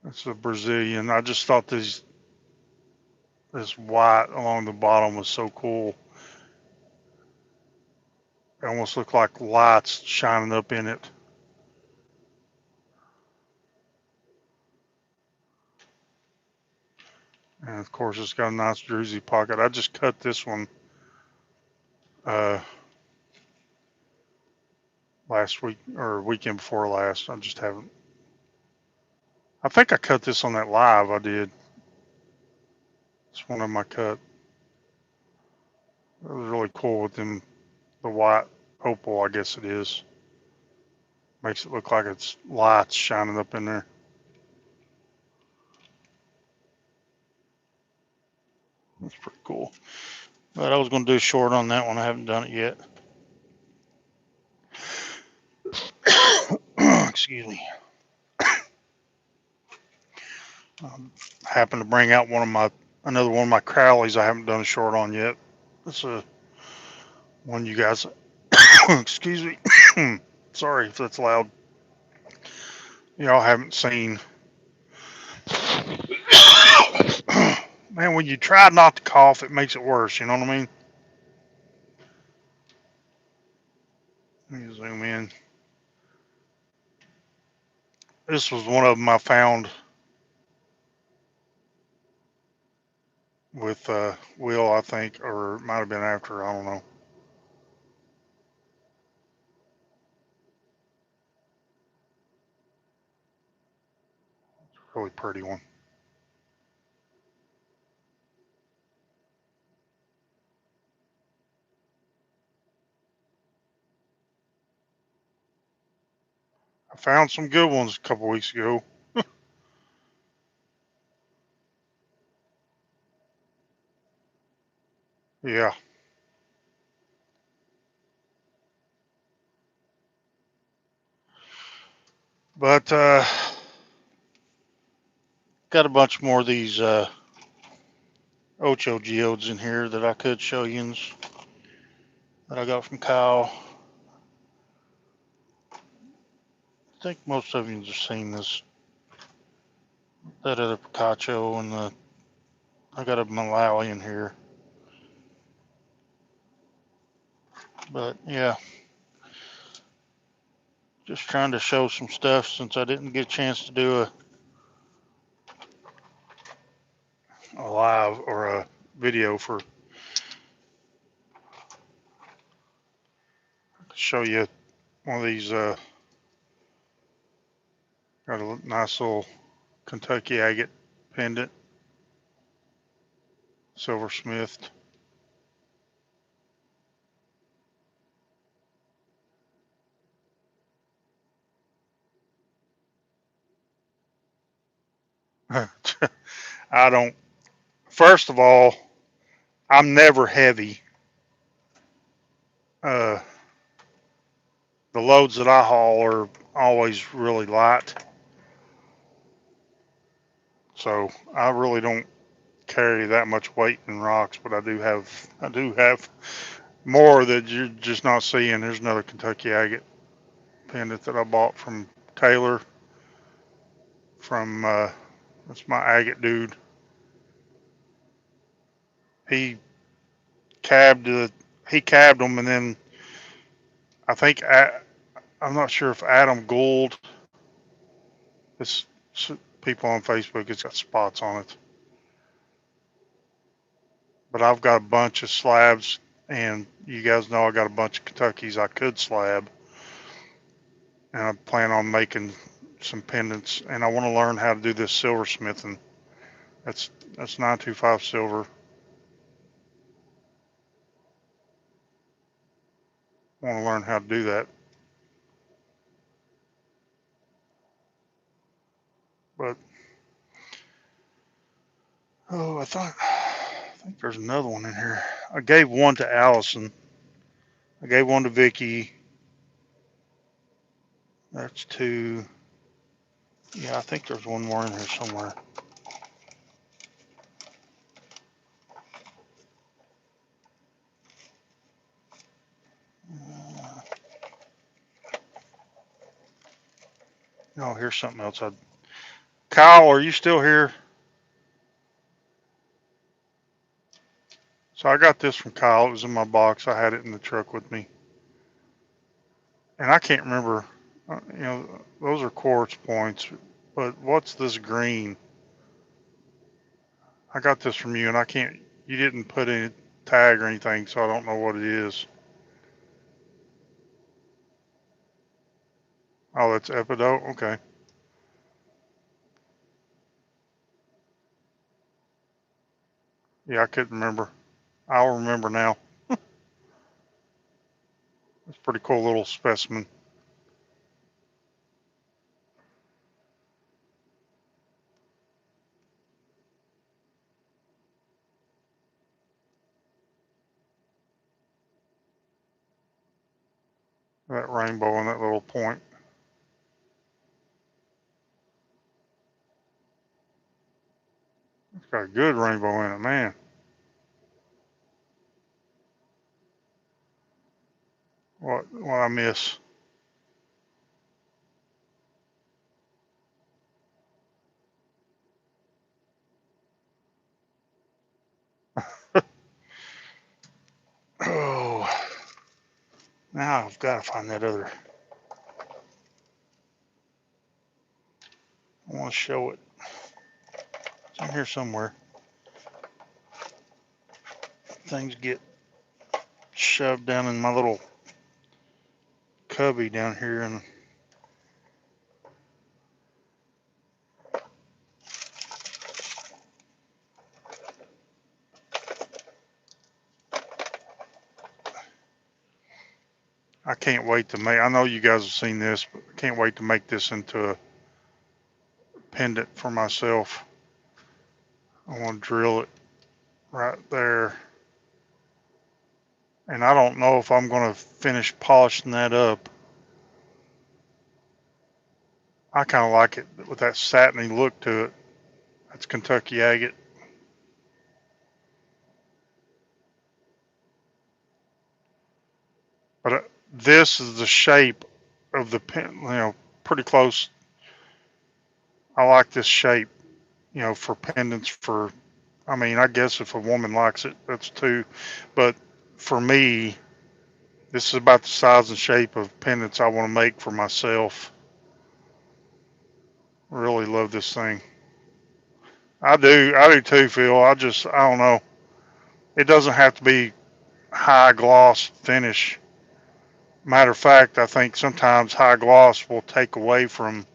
That's a Brazilian. I just thought this white along the bottom was so cool. It almost looked like lights shining up in it. And of course, it's got a nice druzy pocket. I just cut this one uh, last week or weekend before last. I just haven't. I think I cut this on that live I did. It's one of my cut. It was really cool with them, the white opal, I guess it is. Makes it look like it's lights shining up in there. That's pretty cool. But I was going to do a short on that one. I haven't done it yet. Excuse me. Happened to bring out another one of my Crowleys I haven't done a short on yet. It's a one you guys, excuse me, sorry if that's loud. Y'all haven't seen. Man, when you try not to cough, it makes it worse. You know what I mean? Let me zoom in. This was one of them I found with Will, I think, or it might have been after. I don't know. Really pretty one. I found some good ones a couple weeks ago. Yeah, but got a bunch more of these Ocho geodes in here that I could show you that I got from Kyle. I think most of you have seen this, that other Picacho, and I got a Malawi in here. But yeah, just trying to show some stuff since I didn't get a chance to do a live or a video for show you one of these. Got a nice little Kentucky agate pendant, silversmithed. I don't. First of all, I'm never heavy. Uh, the loads that I haul are always really light, so I really don't carry that much weight in rocks. But I do have more that you're just not seeing. There's another Kentucky agate pendant that I bought from Taylor. From that's my agate dude. He cabbed the he cabbed them, and then I think I'm not sure if Adam Gould. It's people on Facebook. It's got spots on it, but I've got a bunch of slabs, and you guys know I got a bunch of Kentuckys I could slab, and I plan on making some pendants, and I want to learn how to do this silversmithing. That's that's 925 silver. I want to learn how to do that, but oh, I think there's another one in here. I gave one to Allison. I gave one to Vicky. That's two. Yeah, I think there's one more in here somewhere. Oh, here's something else. Kyle, are you still here? So I got this from Kyle. It was in my box. I had it in the truck with me, and I can't remember. Those are quartz points, but what's this green? I got this from you, and I can't. You didn't put any tag or anything, so I don't know what it is. Oh, that's Epidote. Okay. Yeah, I couldn't remember. I'll remember now. It's a pretty cool little specimen. That rainbow and that little point. It's got a good rainbow in it, man. What I miss? Oh, now I've got to find that other. I want to show it. It's in here somewhere. Things get shoved down in my little cubby down here, and I can't wait to make. I know you guys have seen this, but I can't wait to make this into a pendant for myself. I want to drill it right there, and I don't know if I'm going to finish polishing that up. I kind of like it with that satiny look to it. That's Kentucky agate. But this is the shape of the pen, pretty close. I like this shape, for pendants for, I mean, I guess if a woman likes it, that's too. But for me, this is about the size and shape of pendants I want to make for myself. Really love this thing. I do too, Phil. I don't know. It doesn't have to be high gloss finish. Matter of fact, I think sometimes high gloss will take away from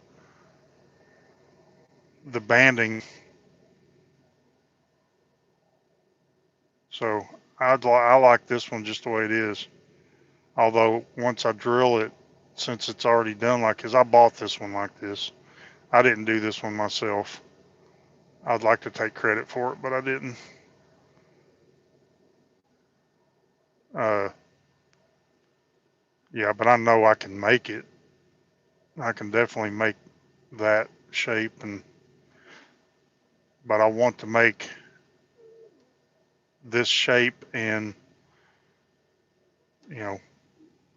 the banding. So I like this one just the way it is. Although once I drill it, since it's already done like this, I bought this one like this. I didn't do this one myself. I'd like to take credit for it, but I didn't. Uh, yeah, but I know I can make it. I can definitely make that shape, but I want to make this shape and you know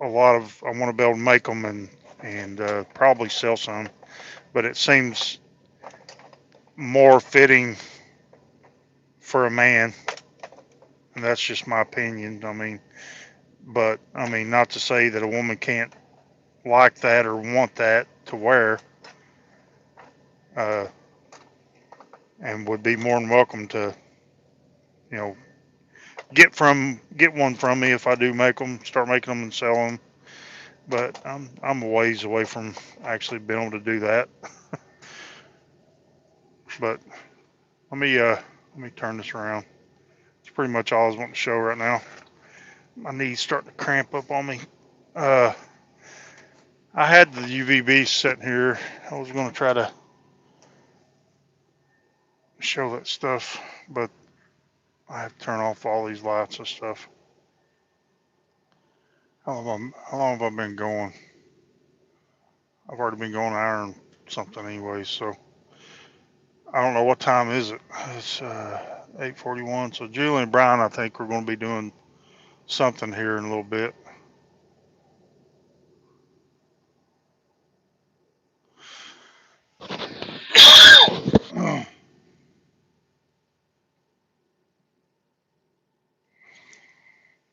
a lot of. I want to be able to make them and probably sell some. But it seems more fitting for a man, and that's just my opinion. I mean, not to say that a woman can't like that or want that to wear, uh, and would be more than welcome to, you know, get one from me if I do make them, start making them and sell them. But I'm a ways away from actually being able to do that. But let me turn this around. It's pretty much all I was wanting to show right now. My knees starting to cramp up on me. Uh, I had the UVB sitting here. I was going to try to show that stuff, but I have to turn off all these lights and stuff. How long have I been going? I've already been going an hour and something anyway, so I don't know what time is it. It's 8:41. So Julie and Brian, I think we're going to be doing something here in a little bit.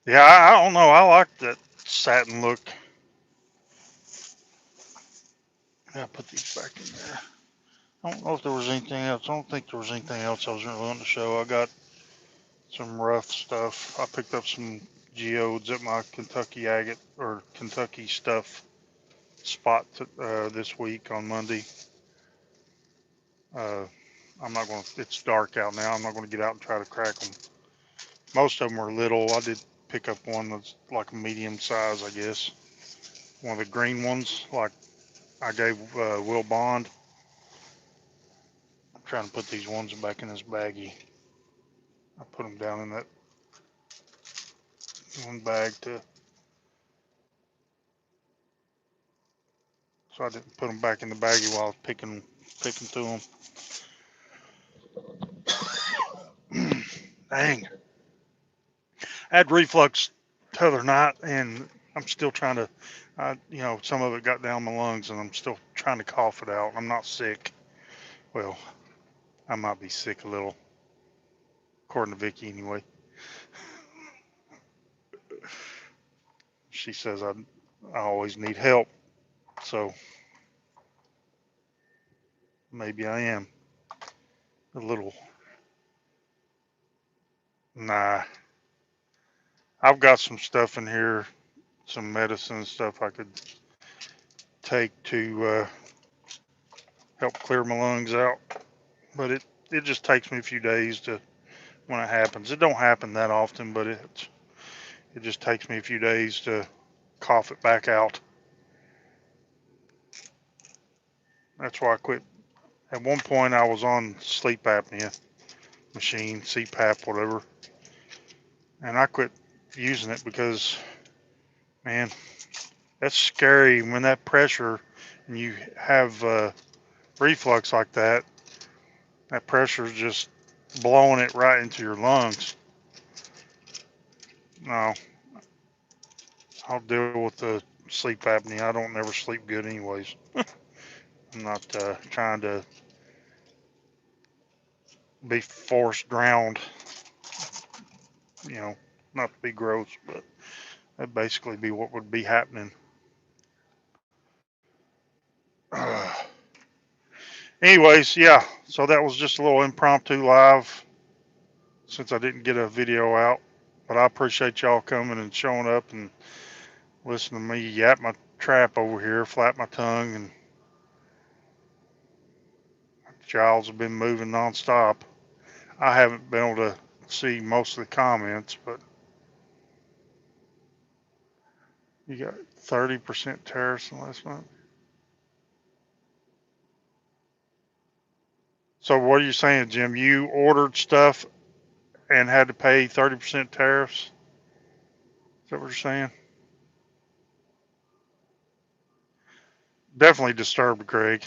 Yeah, I don't know. I like that satin look. Yeah, put these back in there. I don't know if there was anything else. I don't think there was anything else I was really wanting to show. I got some rough stuff. I picked up some geodes at my Kentucky agate or Kentucky stuff spot this week on Monday. Uh, I'm not going to, it's dark out now. I'm not going to get out and try to crack them. Most of them are little. I did pick up one that's like a medium size, I guess. One of the green ones, like I gave Will Bond. I'm trying to put these ones back in this baggie. I put them down in that one bag so I didn't put them back in the baggie while I was picking through them. Dang. I had reflux the other night, and I'm still trying to, some of it got down my lungs, and I'm still trying to cough it out. I'm not sick. Well, I might be sick a little, according to Vicky anyway. She says I always need help, so maybe I am a little. Nah, I've got some stuff in here, some medicine and stuff I could take to help clear my lungs out, but it just takes me a few days to when it happens. It don't happen that often, but it just takes me a few days to cough it back out. That's why I quit. At one point, I was on sleep apnea machine, CPAP, whatever, and I quit using it because, man, that's scary when that pressure and you have reflux like that. That pressure is just blowing it right into your lungs. No, I'll deal with the sleep apnea. I don't never sleep good, anyways. I'm not trying to be forced drowned, you know, not to be gross, but that'd basically be what would be happening. Anyways, yeah, so that was just a little impromptu live since I didn't get a video out. But I appreciate y'all coming and showing up and listening to me yap my trap over here, flap my tongue, and Giles have been moving nonstop. I haven't been able to see most of the comments, but you got 30% tariffs in last month. So what are you saying, Jim? You ordered stuff and had to pay 30% tariffs? Is that what you're saying? Definitely disturbed, Greg.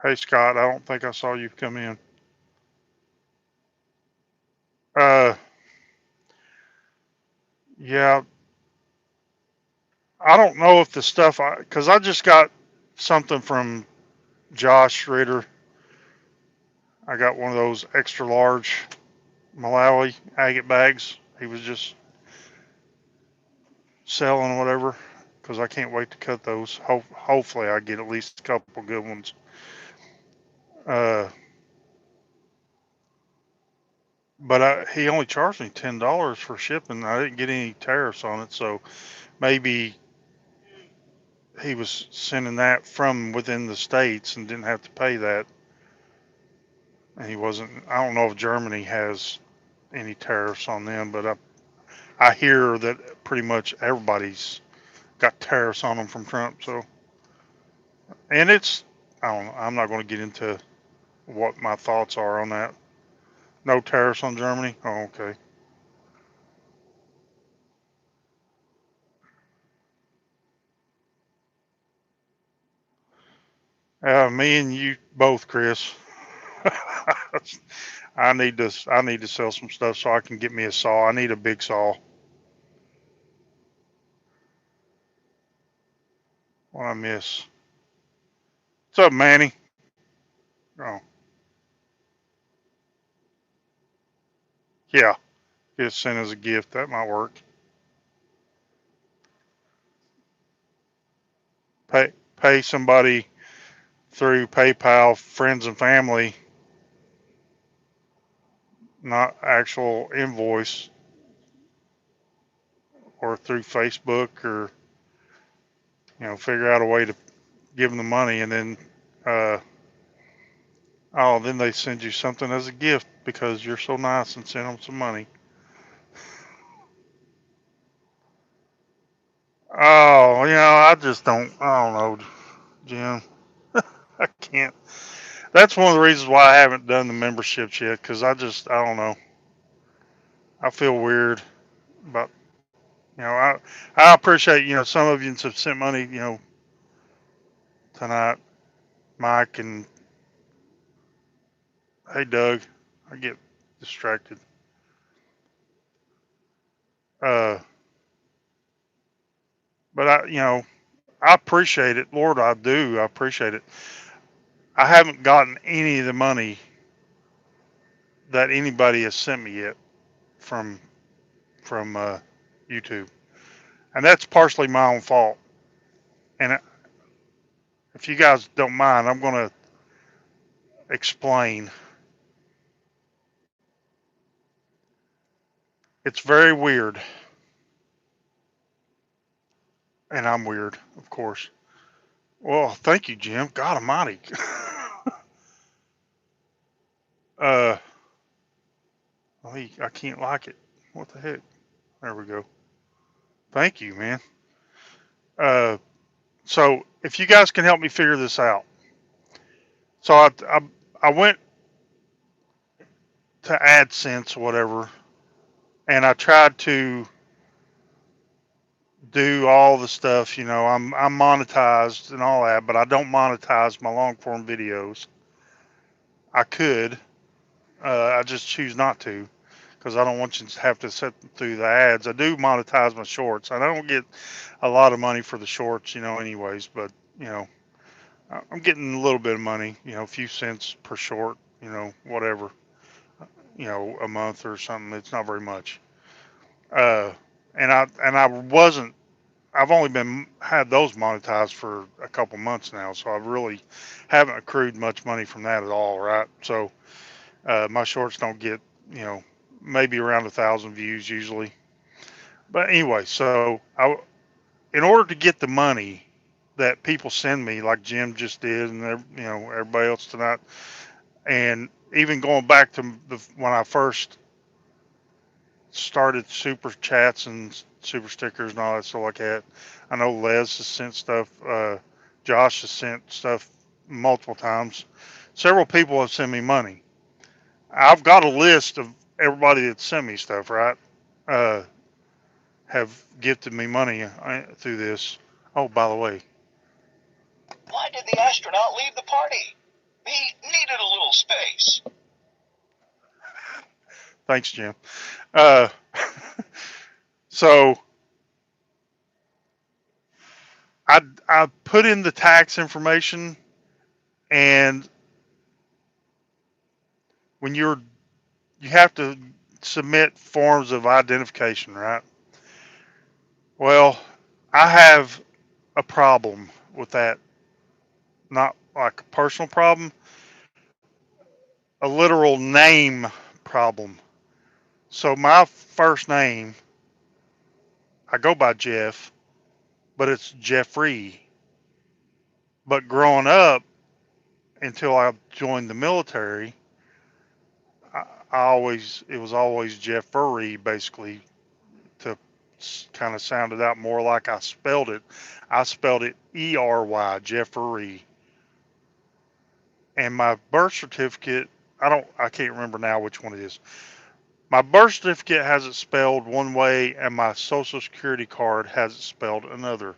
Hey, Scott, I don't think I saw you come in. Uh, yeah, I don't know if the stuff, because I just got something from Josh Ritter. I got one of those extra large Malawi agate bags. He was just selling whatever, because I can't wait to cut those. Hopefully, I get at least a couple good ones. Uh, but he only charged me $10 for shipping. I didn't get any tariffs on it, so maybe he was sending that from within the states and didn't have to pay that. And he wasn't. I don't know if Germany has any tariffs on them, but I hear that pretty much everybody's got tariffs on them from Trump. So, and it's, I don't know. I'm not going to get into what my thoughts are on that. No tariffs on Germany. Oh, okay. Me and you both, Chris. I need to sell some stuff so I can get me a saw. I need a big saw. What I miss? What's up, Manny? Oh, Yeah, get it sent as a gift. That might work. Pay somebody through PayPal, friends and family, not actual invoice, or through Facebook, or figure out a way to give them the money, and then uh, then they send you something as a gift because you're so nice and send them some money. Oh, I just don't. I don't know, Jim. I can't. That's one of the reasons why I haven't done the memberships yet, because I don't know. I feel weird about, I appreciate, some of you have sent money, tonight, Mike, and hey, Doug. I get distracted. Uh, but I appreciate it. Lord, I do. I appreciate it. I haven't gotten any of the money that anybody has sent me yet from from YouTube, and that's partially my own fault. And if you guys don't mind, I'm going to explain. It's very weird, and I'm weird, of course. Well, thank you, Jim. God Almighty. uh, I can't like it. What the heck? There we go. Thank you, man. Uh, so if you guys can help me figure this out, so I went to AdSense or whatever, and I tried to do all the stuff. I'm monetized and all that, but I don't monetize my long form videos. I could. I just choose not to because I don't want you to have to sit through the ads. I do monetize my shorts. And I don't get a lot of money for the shorts, anyways, but, you know, I'm getting a little bit of money, a few cents per short, whatever, a month or something. It's not very much. Uh, and I wasn't, I've only been had those monetized for a couple months now, so I really haven't accrued much money from that at all, right? So my shorts don't get, you know, maybe around 1,000 views usually. But anyway, so in order to get the money that people send me, like Jim just did, and everybody else tonight, and even going back to when I first started super chats and super stickers and all that stuff like that. I know Les has sent stuff. Josh has sent stuff multiple times. Several people have sent me money. I've got a list of everybody that sent me stuff, right? Uh, have gifted me money through this. Oh, by the way. Why did the astronaut leave the party? He needed a little space. Thanks, Jim. Uh, so I put in the tax information, and when you have to submit forms of identification, right? Well, I have a problem with that. Not like a personal problem, a literal name problem. So my first name, I go by Jeff, but it's Jeffrey. But growing up, until I joined the military, it was always Jeffrey, basically, to kind of sound it out more like I spelled it. I spelled it Ery, Jeffrey. And my birth certificate, I can't remember now which one it is. My birth certificate has it spelled one way, and my social security card has it spelled another.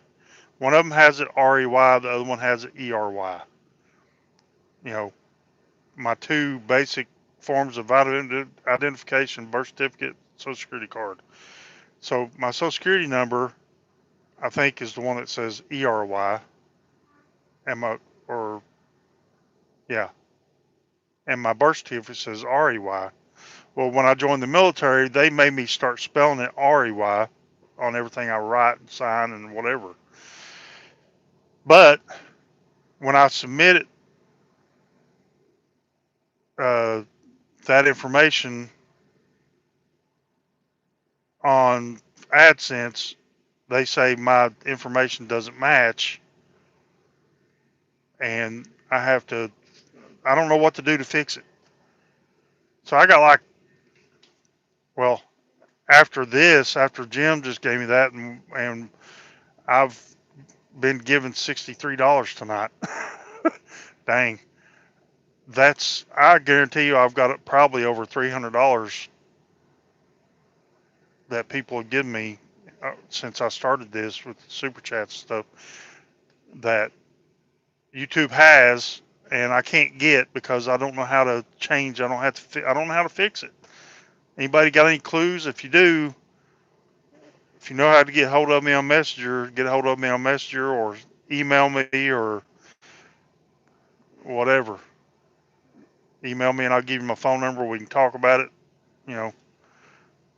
One of them has it Rey, the other one has it Ery. You know, my two basic forms of identification: birth certificate, social security card. So my social security number, I think, is the one that says Ery, and my or yeah, and my birth certificate says Rey. Well, when I joined the military, they made me start spelling it REY on everything I write and sign and whatever. But when I submitted uh, that information on AdSense, they say my information doesn't match, and I don't know what to do to fix it. So I got like, well, after Jim just gave me that, and I've been given $63 tonight. Dang, I guarantee you, I've got probably over $300 that people have given me since I started this with super chats and stuff that YouTube has, and I can't get because I don't know how to change. I don't know how to fix it. Anybody got any clues? If you do, if you know how to get hold of me on Messenger, get hold of me on Messenger or email me or whatever. Email me and I'll give you my phone number. We can talk about it, you know.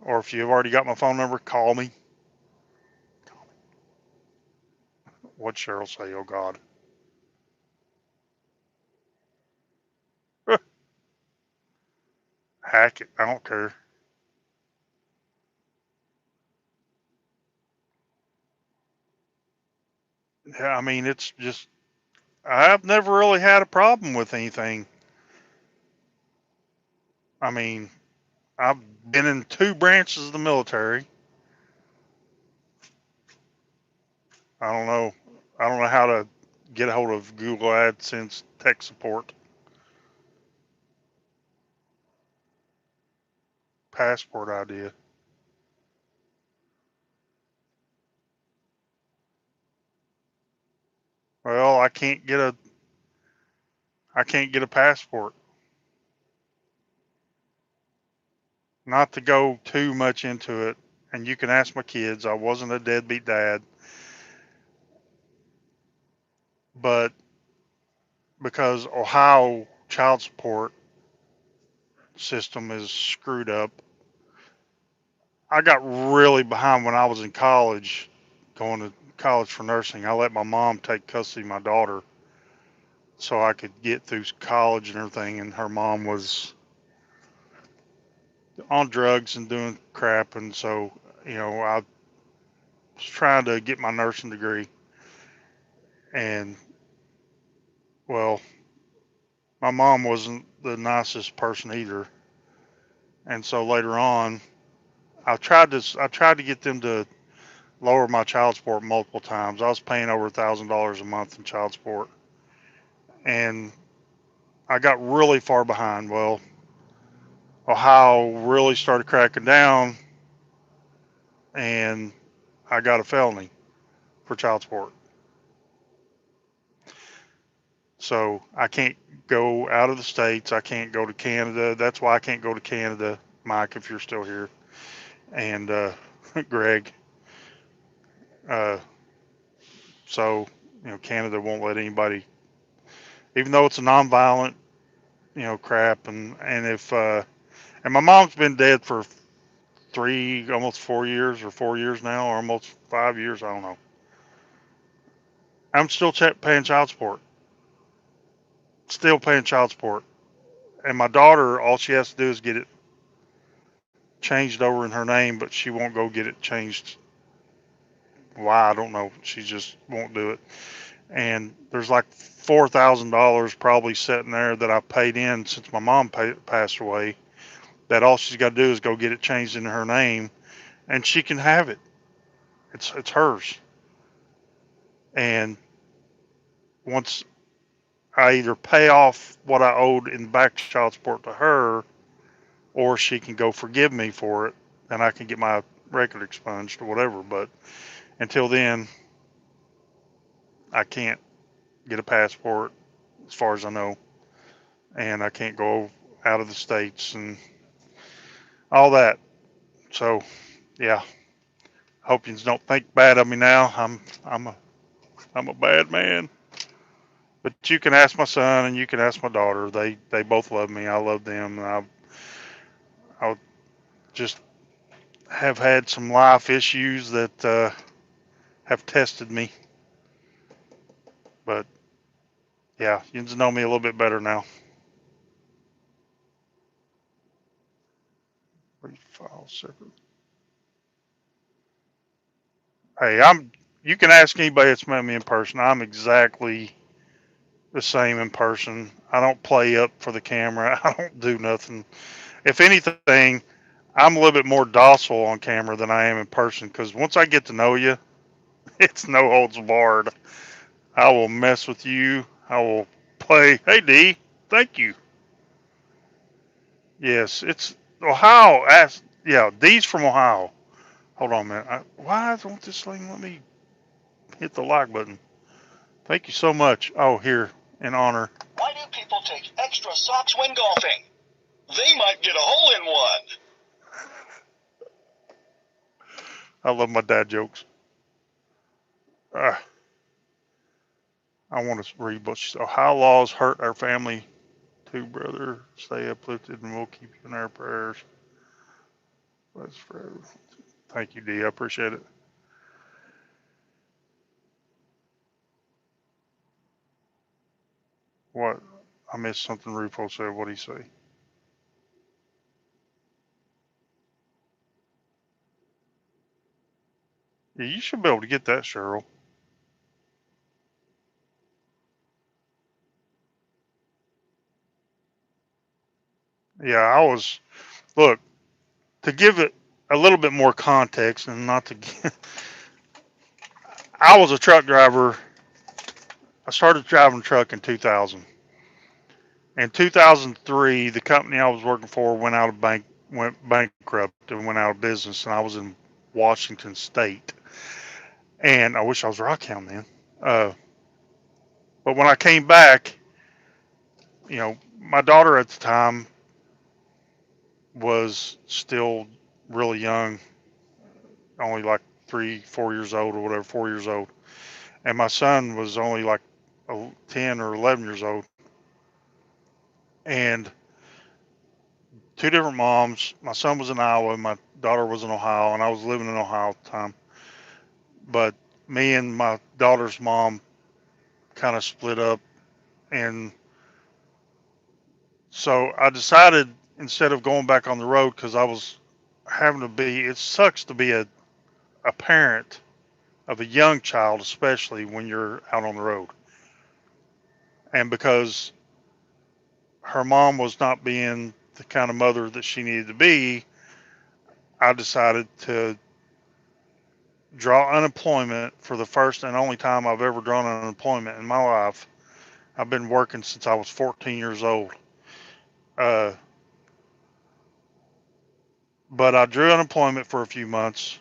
Or if you've already got my phone number, call me. What'd Cheryl say? Oh God. Hack it. I don't care. Yeah, I mean, it's just, I've never really had a problem with anything. I mean, I've been in two branches of the military. I don't know. I don't know how to get a hold of Google AdSense tech support. Passport idea. Well, I can't get a passport. Not to go too much into it, and you can ask my kids. I wasn't a deadbeat dad, but because Ohio child support system is screwed up, I got really behind when I was in college, going to college for nursing. I let my mom take custody of my daughter so I could get through college and everything, and her mom was on drugs and doing crap, and so I was trying to get my nursing degree, and well, my mom wasn't the nicest person either, and so later on, I tried to get them to lower my child support multiple times. I was paying over $1,000 a month in child support, and I got really far behind. Well, Ohio really started cracking down, and I got a felony for child support. So I can't go out of the states. I can't go to Canada. That's why I can't go to Canada, Mike, if you're still here, and Greg. Uh, so Canada won't let anybody, even though it's a nonviolent, crap. And if and my mom's been dead for almost 4 years, or 4 years now, or almost 5 years. I don't know. I'm still paying child support. Still paying child support. And my daughter, all she has to do is get it changed over in her name, but she won't go get it changed. Why? I don't know. She just won't do it. And there's like $4,000 probably sitting there that I paid in since my mom passed away. That all she's got to do is go get it changed in her name, and she can have it. It's hers. And once I either pay off what I owed in back child support to her, or she can go forgive me for it, and I can get my record expunged or whatever. But until then, I can't get a passport, as far as I know, and I can't go out of the states and all that. So, yeah, hope you don't think bad of me now. I'm a bad man. But you can ask my son and you can ask my daughter. They both love me. I love them. And I just have had some life issues that have tested me. But yeah, you just know me a little bit better now. File separate. Hey, You can ask anybody that's met me in person. I'm exactly the same in person. I don't play up for the camera. I don't do nothing. If anything, I'm a little bit more docile on camera than I am in person because once I get to know you, it's no holds barred. I will mess with you. I will play. Hey, D, thank you. Yes, it's Ohio. Yeah, D's from Ohio. Hold on a minute. Why don't this thing let me hit the like button? Thank you so much. Oh, here, in honor. Why do people take extra socks when golfing? They might get a hole in one. I love my dad jokes. Uh, I want to read, but she said, Ohio laws hurt our family too, brother. Stay uplifted and we'll keep you in our prayers. That's forever. Thank you, D. I appreciate it. What? I missed something Rufo said. What did he say? Yeah, you should be able to get that, Cheryl. Yeah, look, to give it a little bit more context and not to, I was a truck driver. I started driving a truck in 2000. In 2003, the company I was working for went bankrupt and went out of business, and I was in Washington State. And I wish I was Rockhound then. Uh, but when I came back, my daughter at the time was still really young, only like 3, 4 years old or whatever, 4 years old. And my son was only like 10 or 11 years old. And two different moms. My son was in Iowa, my daughter was in Ohio, and I was living in Ohio at the time. But me and my daughter's mom kind of split up. And so I decided instead of going back on the road, because I was having to be, it sucks to be a parent of a young child, especially when you're out on the road. And because her mom was not being the kind of mother that she needed to be, I decided to draw unemployment for the first and only time I've ever drawn unemployment in my life. I've been working since I was 14 years old. Uh, but I drew unemployment for a few months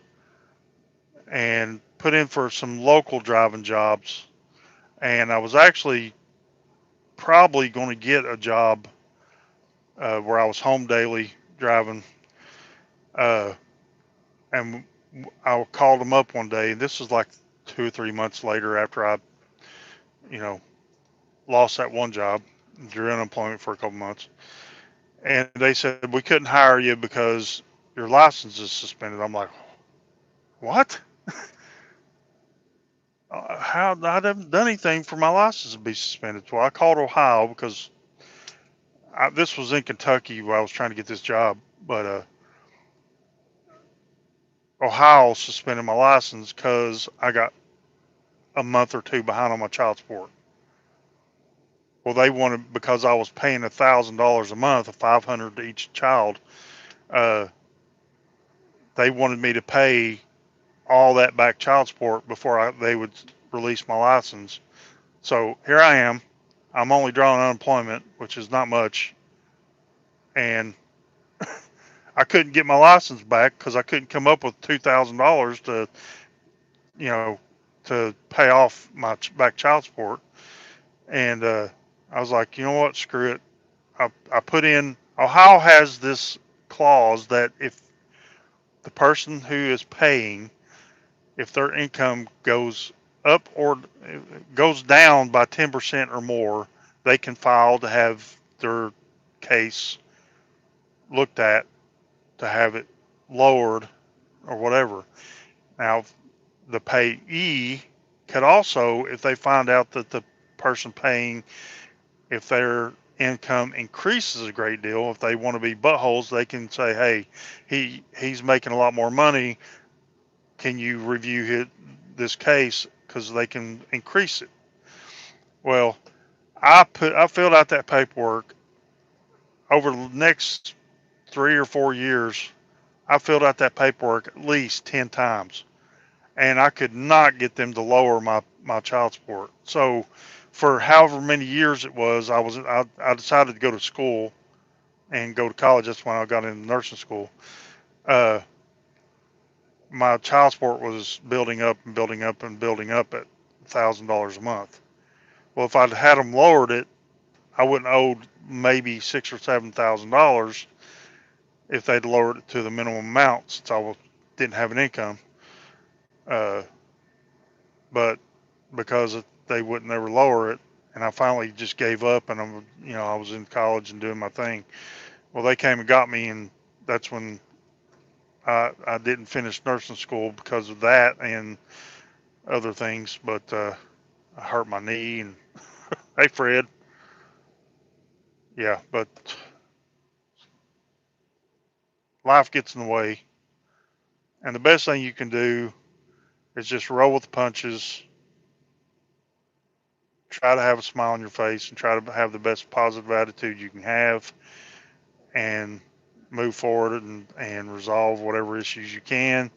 and put in for some local driving jobs. And I was actually probably going to get a job where I was home daily driving. Uh, and I called them up one day. This was like 2 or 3 months later after I, you know, lost that one job, drew unemployment for a couple months. And they said, we couldn't hire you because your license is suspended. I'm like, what? How? I haven't done anything for my license to be suspended. So I called Ohio because this was in Kentucky where I was trying to get this job. But Ohio suspended my license because I got a month or two behind on my child support. Well, they wanted, because I was paying $1,000 a month, 500 to each child. Uh, they wanted me to pay all that back child support before they would release my license. So here I am. I'm only drawing unemployment, which is not much, and I couldn't get my license back because I couldn't come up with $2,000 to, you know, to pay off my back child support. And I was like, you know what, screw it. I put in. Ohio has this clause that if the person who is paying, if their income goes up or goes down by 10% or more, they can file to have their case looked at to have it lowered or whatever. Now, the payee could also, if they find out that the person paying, if their income increases a great deal, if they want to be buttholes, they can say, "Hey, he's making a lot more money. Can you review this case?" Because they can increase it. Well, I filled out that paperwork over the next 3 or 4 years. I filled out that paperwork at least 10 times, and I could not get them to lower my child support. So, for however many years it was, I decided to go to school and go to college. That's when I got into nursing school. Uh, my child support was building up and building up and building up at $1,000 a month. Well, if I'd had them lowered it, I wouldn't owe maybe $6,000 or $7,000 if they'd lowered it to the minimum amount since didn't have an income. Uh, but because they wouldn't ever lower it, and I finally just gave up, and I was in college and doing my thing. Well, they came and got me, and that's when I didn't finish nursing school because of that and other things. But I hurt my knee, and hey, Fred, yeah. But life gets in the way, and the best thing you can do is just roll with the punches. Try to have a smile on your face and try to have the best positive attitude you can have, and move forward and resolve whatever issues you can,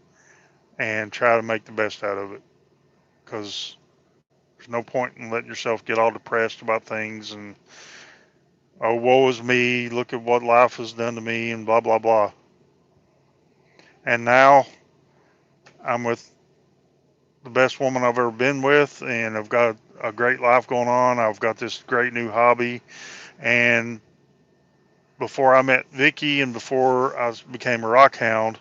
and try to make the best out of it, because there's no point in letting yourself get all depressed about things and, oh, woe is me, look at what life has done to me, and blah blah blah. And now I'm with the best woman I've ever been with, and I've got a great life going on. I've got this great new hobby. And before I met Vicky and before I became a rock hound,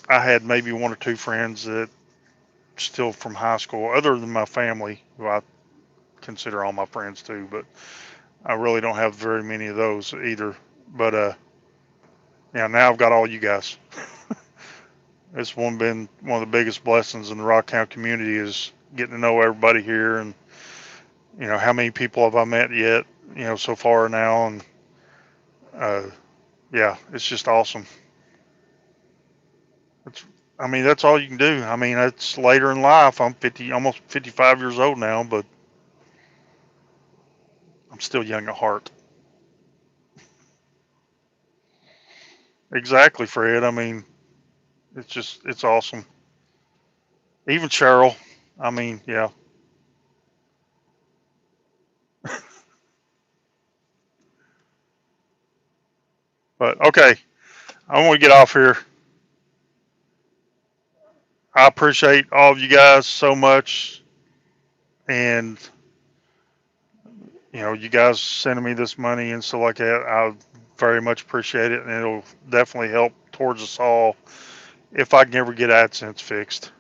I had maybe one or two friends that still from high school, other than my family, who I consider all my friends too, but I really don't have very many of those either. But yeah, now I've got all you guys. It's been one of the biggest blessings in the Rocktown community is getting to know everybody here, and how many people have I met yet, so far now, and uh, yeah, it's just awesome. It's, I mean, that's all you can do. I mean, it's later in life. I'm 50, almost 55 years old now, but I'm still young at heart. Exactly, Fred. I mean, it's awesome. Even Cheryl. I mean, yeah. But okay, I want to get off here. I appreciate all of you guys so much, and you guys sending me this money and stuff like that. I very much appreciate it, and it'll definitely help towards us all if I can ever get AdSense fixed.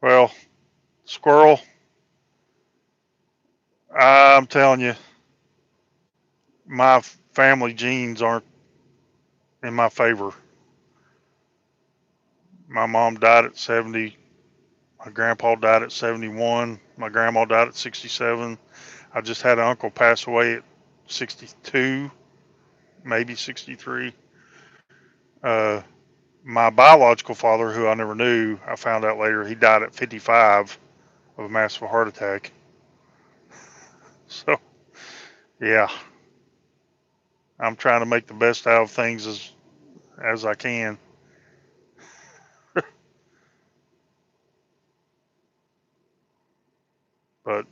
Well, Squirrel, I'm telling you, my family genes aren't in my favor. My mom died at 70. My grandpa died at 71. My grandma died at 67. I just had an uncle pass away at 62, maybe 63. Uh, my biological father, who I never knew, I found out later, he died at 55 of a massive heart attack. So, yeah, I'm trying to make the best out of things as I can. But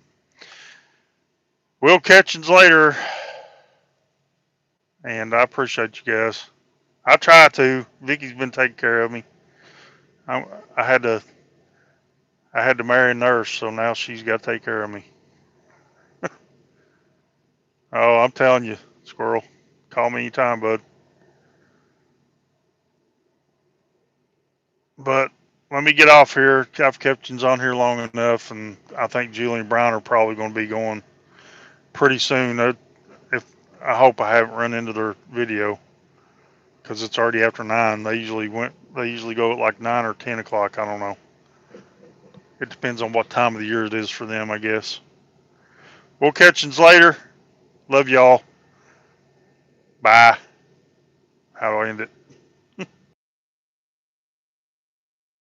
we'll catch you later, and I appreciate you guys. I try to. Vicky's been taking care of me. I, I had to I had to marry a nurse, so now she's got to take care of me. Oh, I'm telling you, Squirrel, call me anytime, bud. But let me get off here. I've kept you on here long enough, and I think Julie and Brown are probably going to be going pretty soon. If I hope I haven't run into their video because it's already after 9. They usually go at like 9 or 10 o'clock. I don't know. It depends on what time of the year it is for them, I guess. We'll catch yous later. Love y'all. Bye. How do I end it?